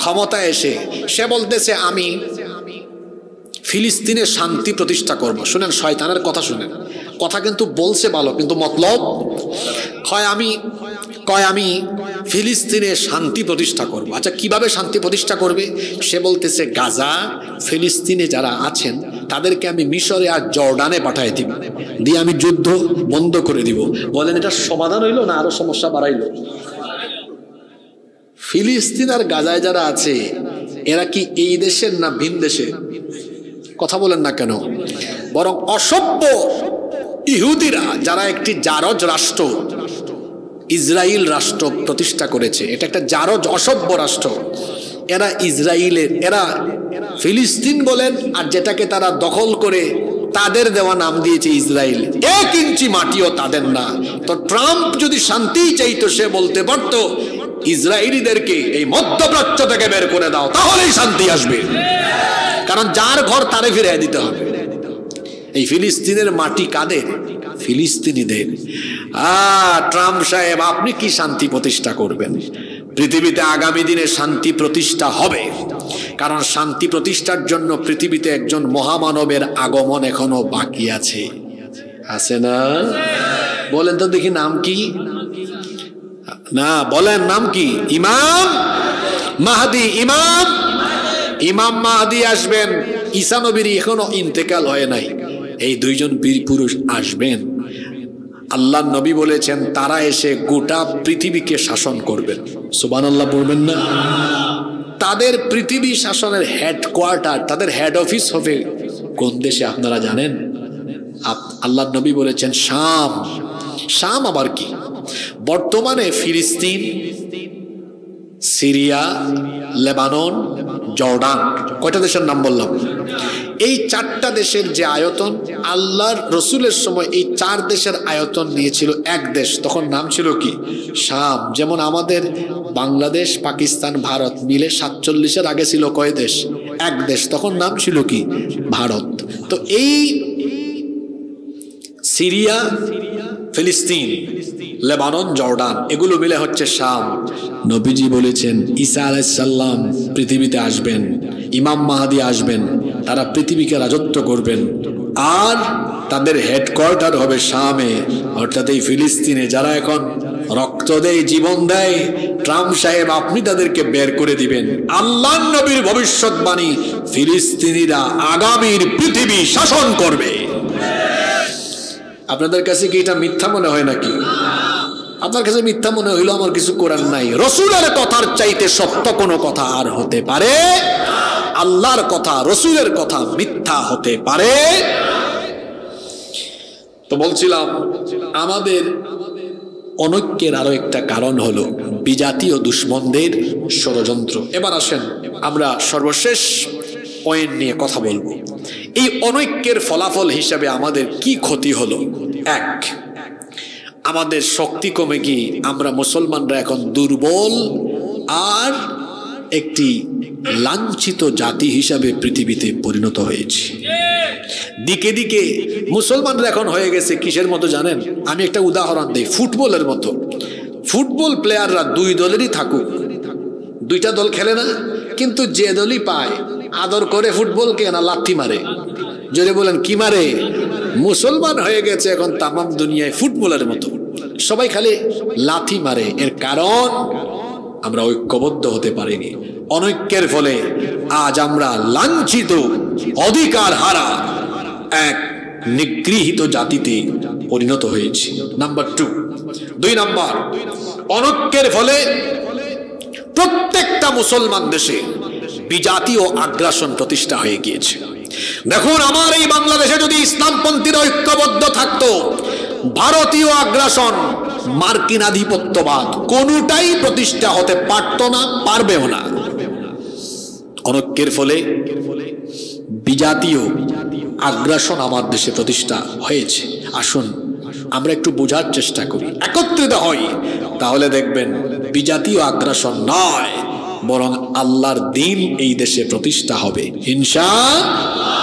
ক্ষমতায় এসে সে বলতেছে আমি ফিলিস্তিনে শান্তি প্রতিষ্ঠা করব। শুনেন শয়তানের কথা, শুনেন কথা কিন্তু বলছে ভালো, কিন্তু মতলব আমি ফিলিস্তিনে শান্তি প্রতিষ্ঠা করব। আচ্ছা কিভাবে শান্তি প্রতিষ্ঠা করবে? সে বলতেছে গাজা, ফিলিস্তিনে যারা আছেন তাদেরকে আমি মিশরে আর জর্ডানে পাঠাই দিব, দিয়ে আমি যুদ্ধ বন্ধ করে দিব। বলেন এটা সমাধান হইল না আরো সমস্যা বাড়াইলো? ফিলিস্তিন আর গাজায় যারা আছে এরা কি এই দেশের না ভিন দেশে? কথা বলেন না কেন? বরং অসভ্য ইহুদিরা যারা একটি জারজ রাষ্ট্র, ইসরায়েল রাষ্ট্র প্রতিষ্ঠা করেছে, এটা একটা জারজ অসভ্য রাষ্ট্র। এরা ইসরায়েলের, এরা ফিলিস্তিন বলেন, আর যেটাকে তারা দখল করে তাদের দেওয়া নাম দিয়েছে ইসরায়েল। 1 ইঞ্চি মাটিও তাদের না। তো ট্রাম্প যদি শান্তি চাইতো সে বলতে পারতো ইসরায়েলিদেরকে এই মধ্যপ্রাচ্য থেকে বের করে দাও, তাহলেই শান্তি আসবে। কারণ যার ঘর তারে ফিরিয়ে দিতে হবে। এই ফিলিস্তিনের মাটি কাদের? ফিলিস্তিনিদের। ট্রাম্প সাহেব আপনি কি শান্তি প্রতিষ্ঠা করবেন? পৃথিবীতে আগামী দিনে শান্তি প্রতিষ্ঠা হবে, কারণ শান্তি প্রতিষ্ঠার জন্য পৃথিবীতে একজন মহামানবের আগমন এখনো বাকি আছে। আছে না? বলেন তো দেখি নাম কি? না বলেন নাম কি? ইমাম মাহদি। ইমাম মাহদি আসবেন। ঈসা নবীর এখনো ইন্তেকাল হয় নাই। এই 2 জন বীর পুরুষ আসবেন। আল্লাহ নবী বলেছেন তারা এসে গোটা পৃথিবীকে শাসন করবেন। সুবহানাল্লাহ বলবেন না? তাদের পৃথিবী শাসনের হেডকোয়ার্টার, তাদের হেড অফিস হবে কোন দেশে আপনারা জানেন? আল্লাহ নবী বলেছেন শাম। শাম আবার কি? বর্তমানে ফিলিস্তিন, সিরিয়া, লেবানন, জর্ডান, কয়টা দেশের নাম বললাম? এই 4টা দেশের যে আয়তন, আল্লাহর রসুলের সময় এই 4 দেশের আয়তন নিয়েছিল এক দেশ, তখন নাম ছিল কি? শাম। যেমন আমাদের বাংলাদেশ, পাকিস্তান, ভারত মিলে 47-এর আগে ছিল কয় দেশ? এক দেশ, তখন নাম ছিল কি? ভারত। তো এই সিরিয়া, ফিলিস্তিন, লেবানন, জর্ডান এগুলো মিলে হচ্ছে শাম। নবীজি বলেছেন ঈসা আলাইহিস সালাম পৃথিবীতে আসবেন, ইমাম মাহদি আসবেন, তারা পৃথিবীকে রাজত্ব করবেন, আর তাদের হেডকোয়ার্টার হবে শামে, অর্থাৎ এই ফিলিস্তিনে। যারা এখন রক্ত দেয়, জীবন দেয়, ট্রাম্প সাহেব আপনি তাদেরকে বের করে দিবেন। আল্লাহর নবীর ভবিষ্যৎবাণী, ফিলিস্তিনিরা আগামীর পৃথিবী শাসন করবে। আপনাদের কাছে কি এটা মিথ্যা মনে হয় নাকি? আপনার কাছে মিথ্যা মনে হইলো আমার কিছু করার নাই। রসুলের কথার চাইতে সত্য কোনো কথা আর হতে পারে? আল্লাহর কথা, রসুলের কথা মিথ্যা হতে পারে? তো বলছিলাম আমাদের অনৈক্যের আরো একটা কারণ হলো বিজাতীয় দুশ্মনদের ষড়যন্ত্র। এবার আসেন আমরা সর্বশেষ পয়েন্ট নিয়ে কথা বলবো। এই অনৈক্যের ফলাফল হিসাবে আমাদের কি ক্ষতি হলো? 1, আমাদের শক্তি কমে গিয়ে আমরা মুসলমানরা এখন দুর্বল আর একটি লাঞ্ছিত জাতি হিসাবে পৃথিবীতে পরিণত হয়েছি। দিকে দিকে মুসলমানরা এখন হয়ে গেছে কিসের মতো জানেন? আমি একটা উদাহরণ দিই, ফুটবলের মতো। ফুটবল প্লেয়াররা দুই দলেরই থাকুক, দুইটা দল খেলে না, কিন্তু যে দলই পায় আদর করে ফুটবলকে, না লাথি মারে? জোরে বলেন কি মারে? মুসলমান হয়ে গেছে এখন তামাম দুনিয়ায় ফুটবলের মতো, সবাই খালি লাথি মারে। এর কারণ আমরা ঐক্যবদ্ধ হতে পারিনি। অনৈক্যের ফলে আজ আমরা লাঞ্ছিত, অধিকার হারা এক নিগৃহীত জাতিতে পরিণত হয়েছি। নাম্বার 2, 2 নাম্বার, অনৈক্যের ফলে প্রত্যেকটা মুসলমান দেশে বিজাতীয় আগ্রাসন প্রতিষ্ঠা হয়ে গিয়েছে। দেখুন, আমার এই বাংলাদেশে যদি ইসলামপন্থীরা ঐক্যবদ্ধ থাকতো, ভারতীয় আগ্রাসন, মার্কিন আধিপত্যবাদ কোনটাই প্রতিষ্ঠা হতে পারত না, পারবেও না। অনৈক্যের ফলে বিজাতীয় আগ্রাসন আমার দেশে প্রতিষ্ঠা হয়েছে। আসুন আমরা একটু বোঝার চেষ্টা করি, একত্রিত হই, তাহলে দেখবেন বিজাতীয় আগ্রাসন নয়, বরং আল্লাহর দ্বীন এই দেশে প্রতিষ্ঠা হবে ইনশাআল্লাহ।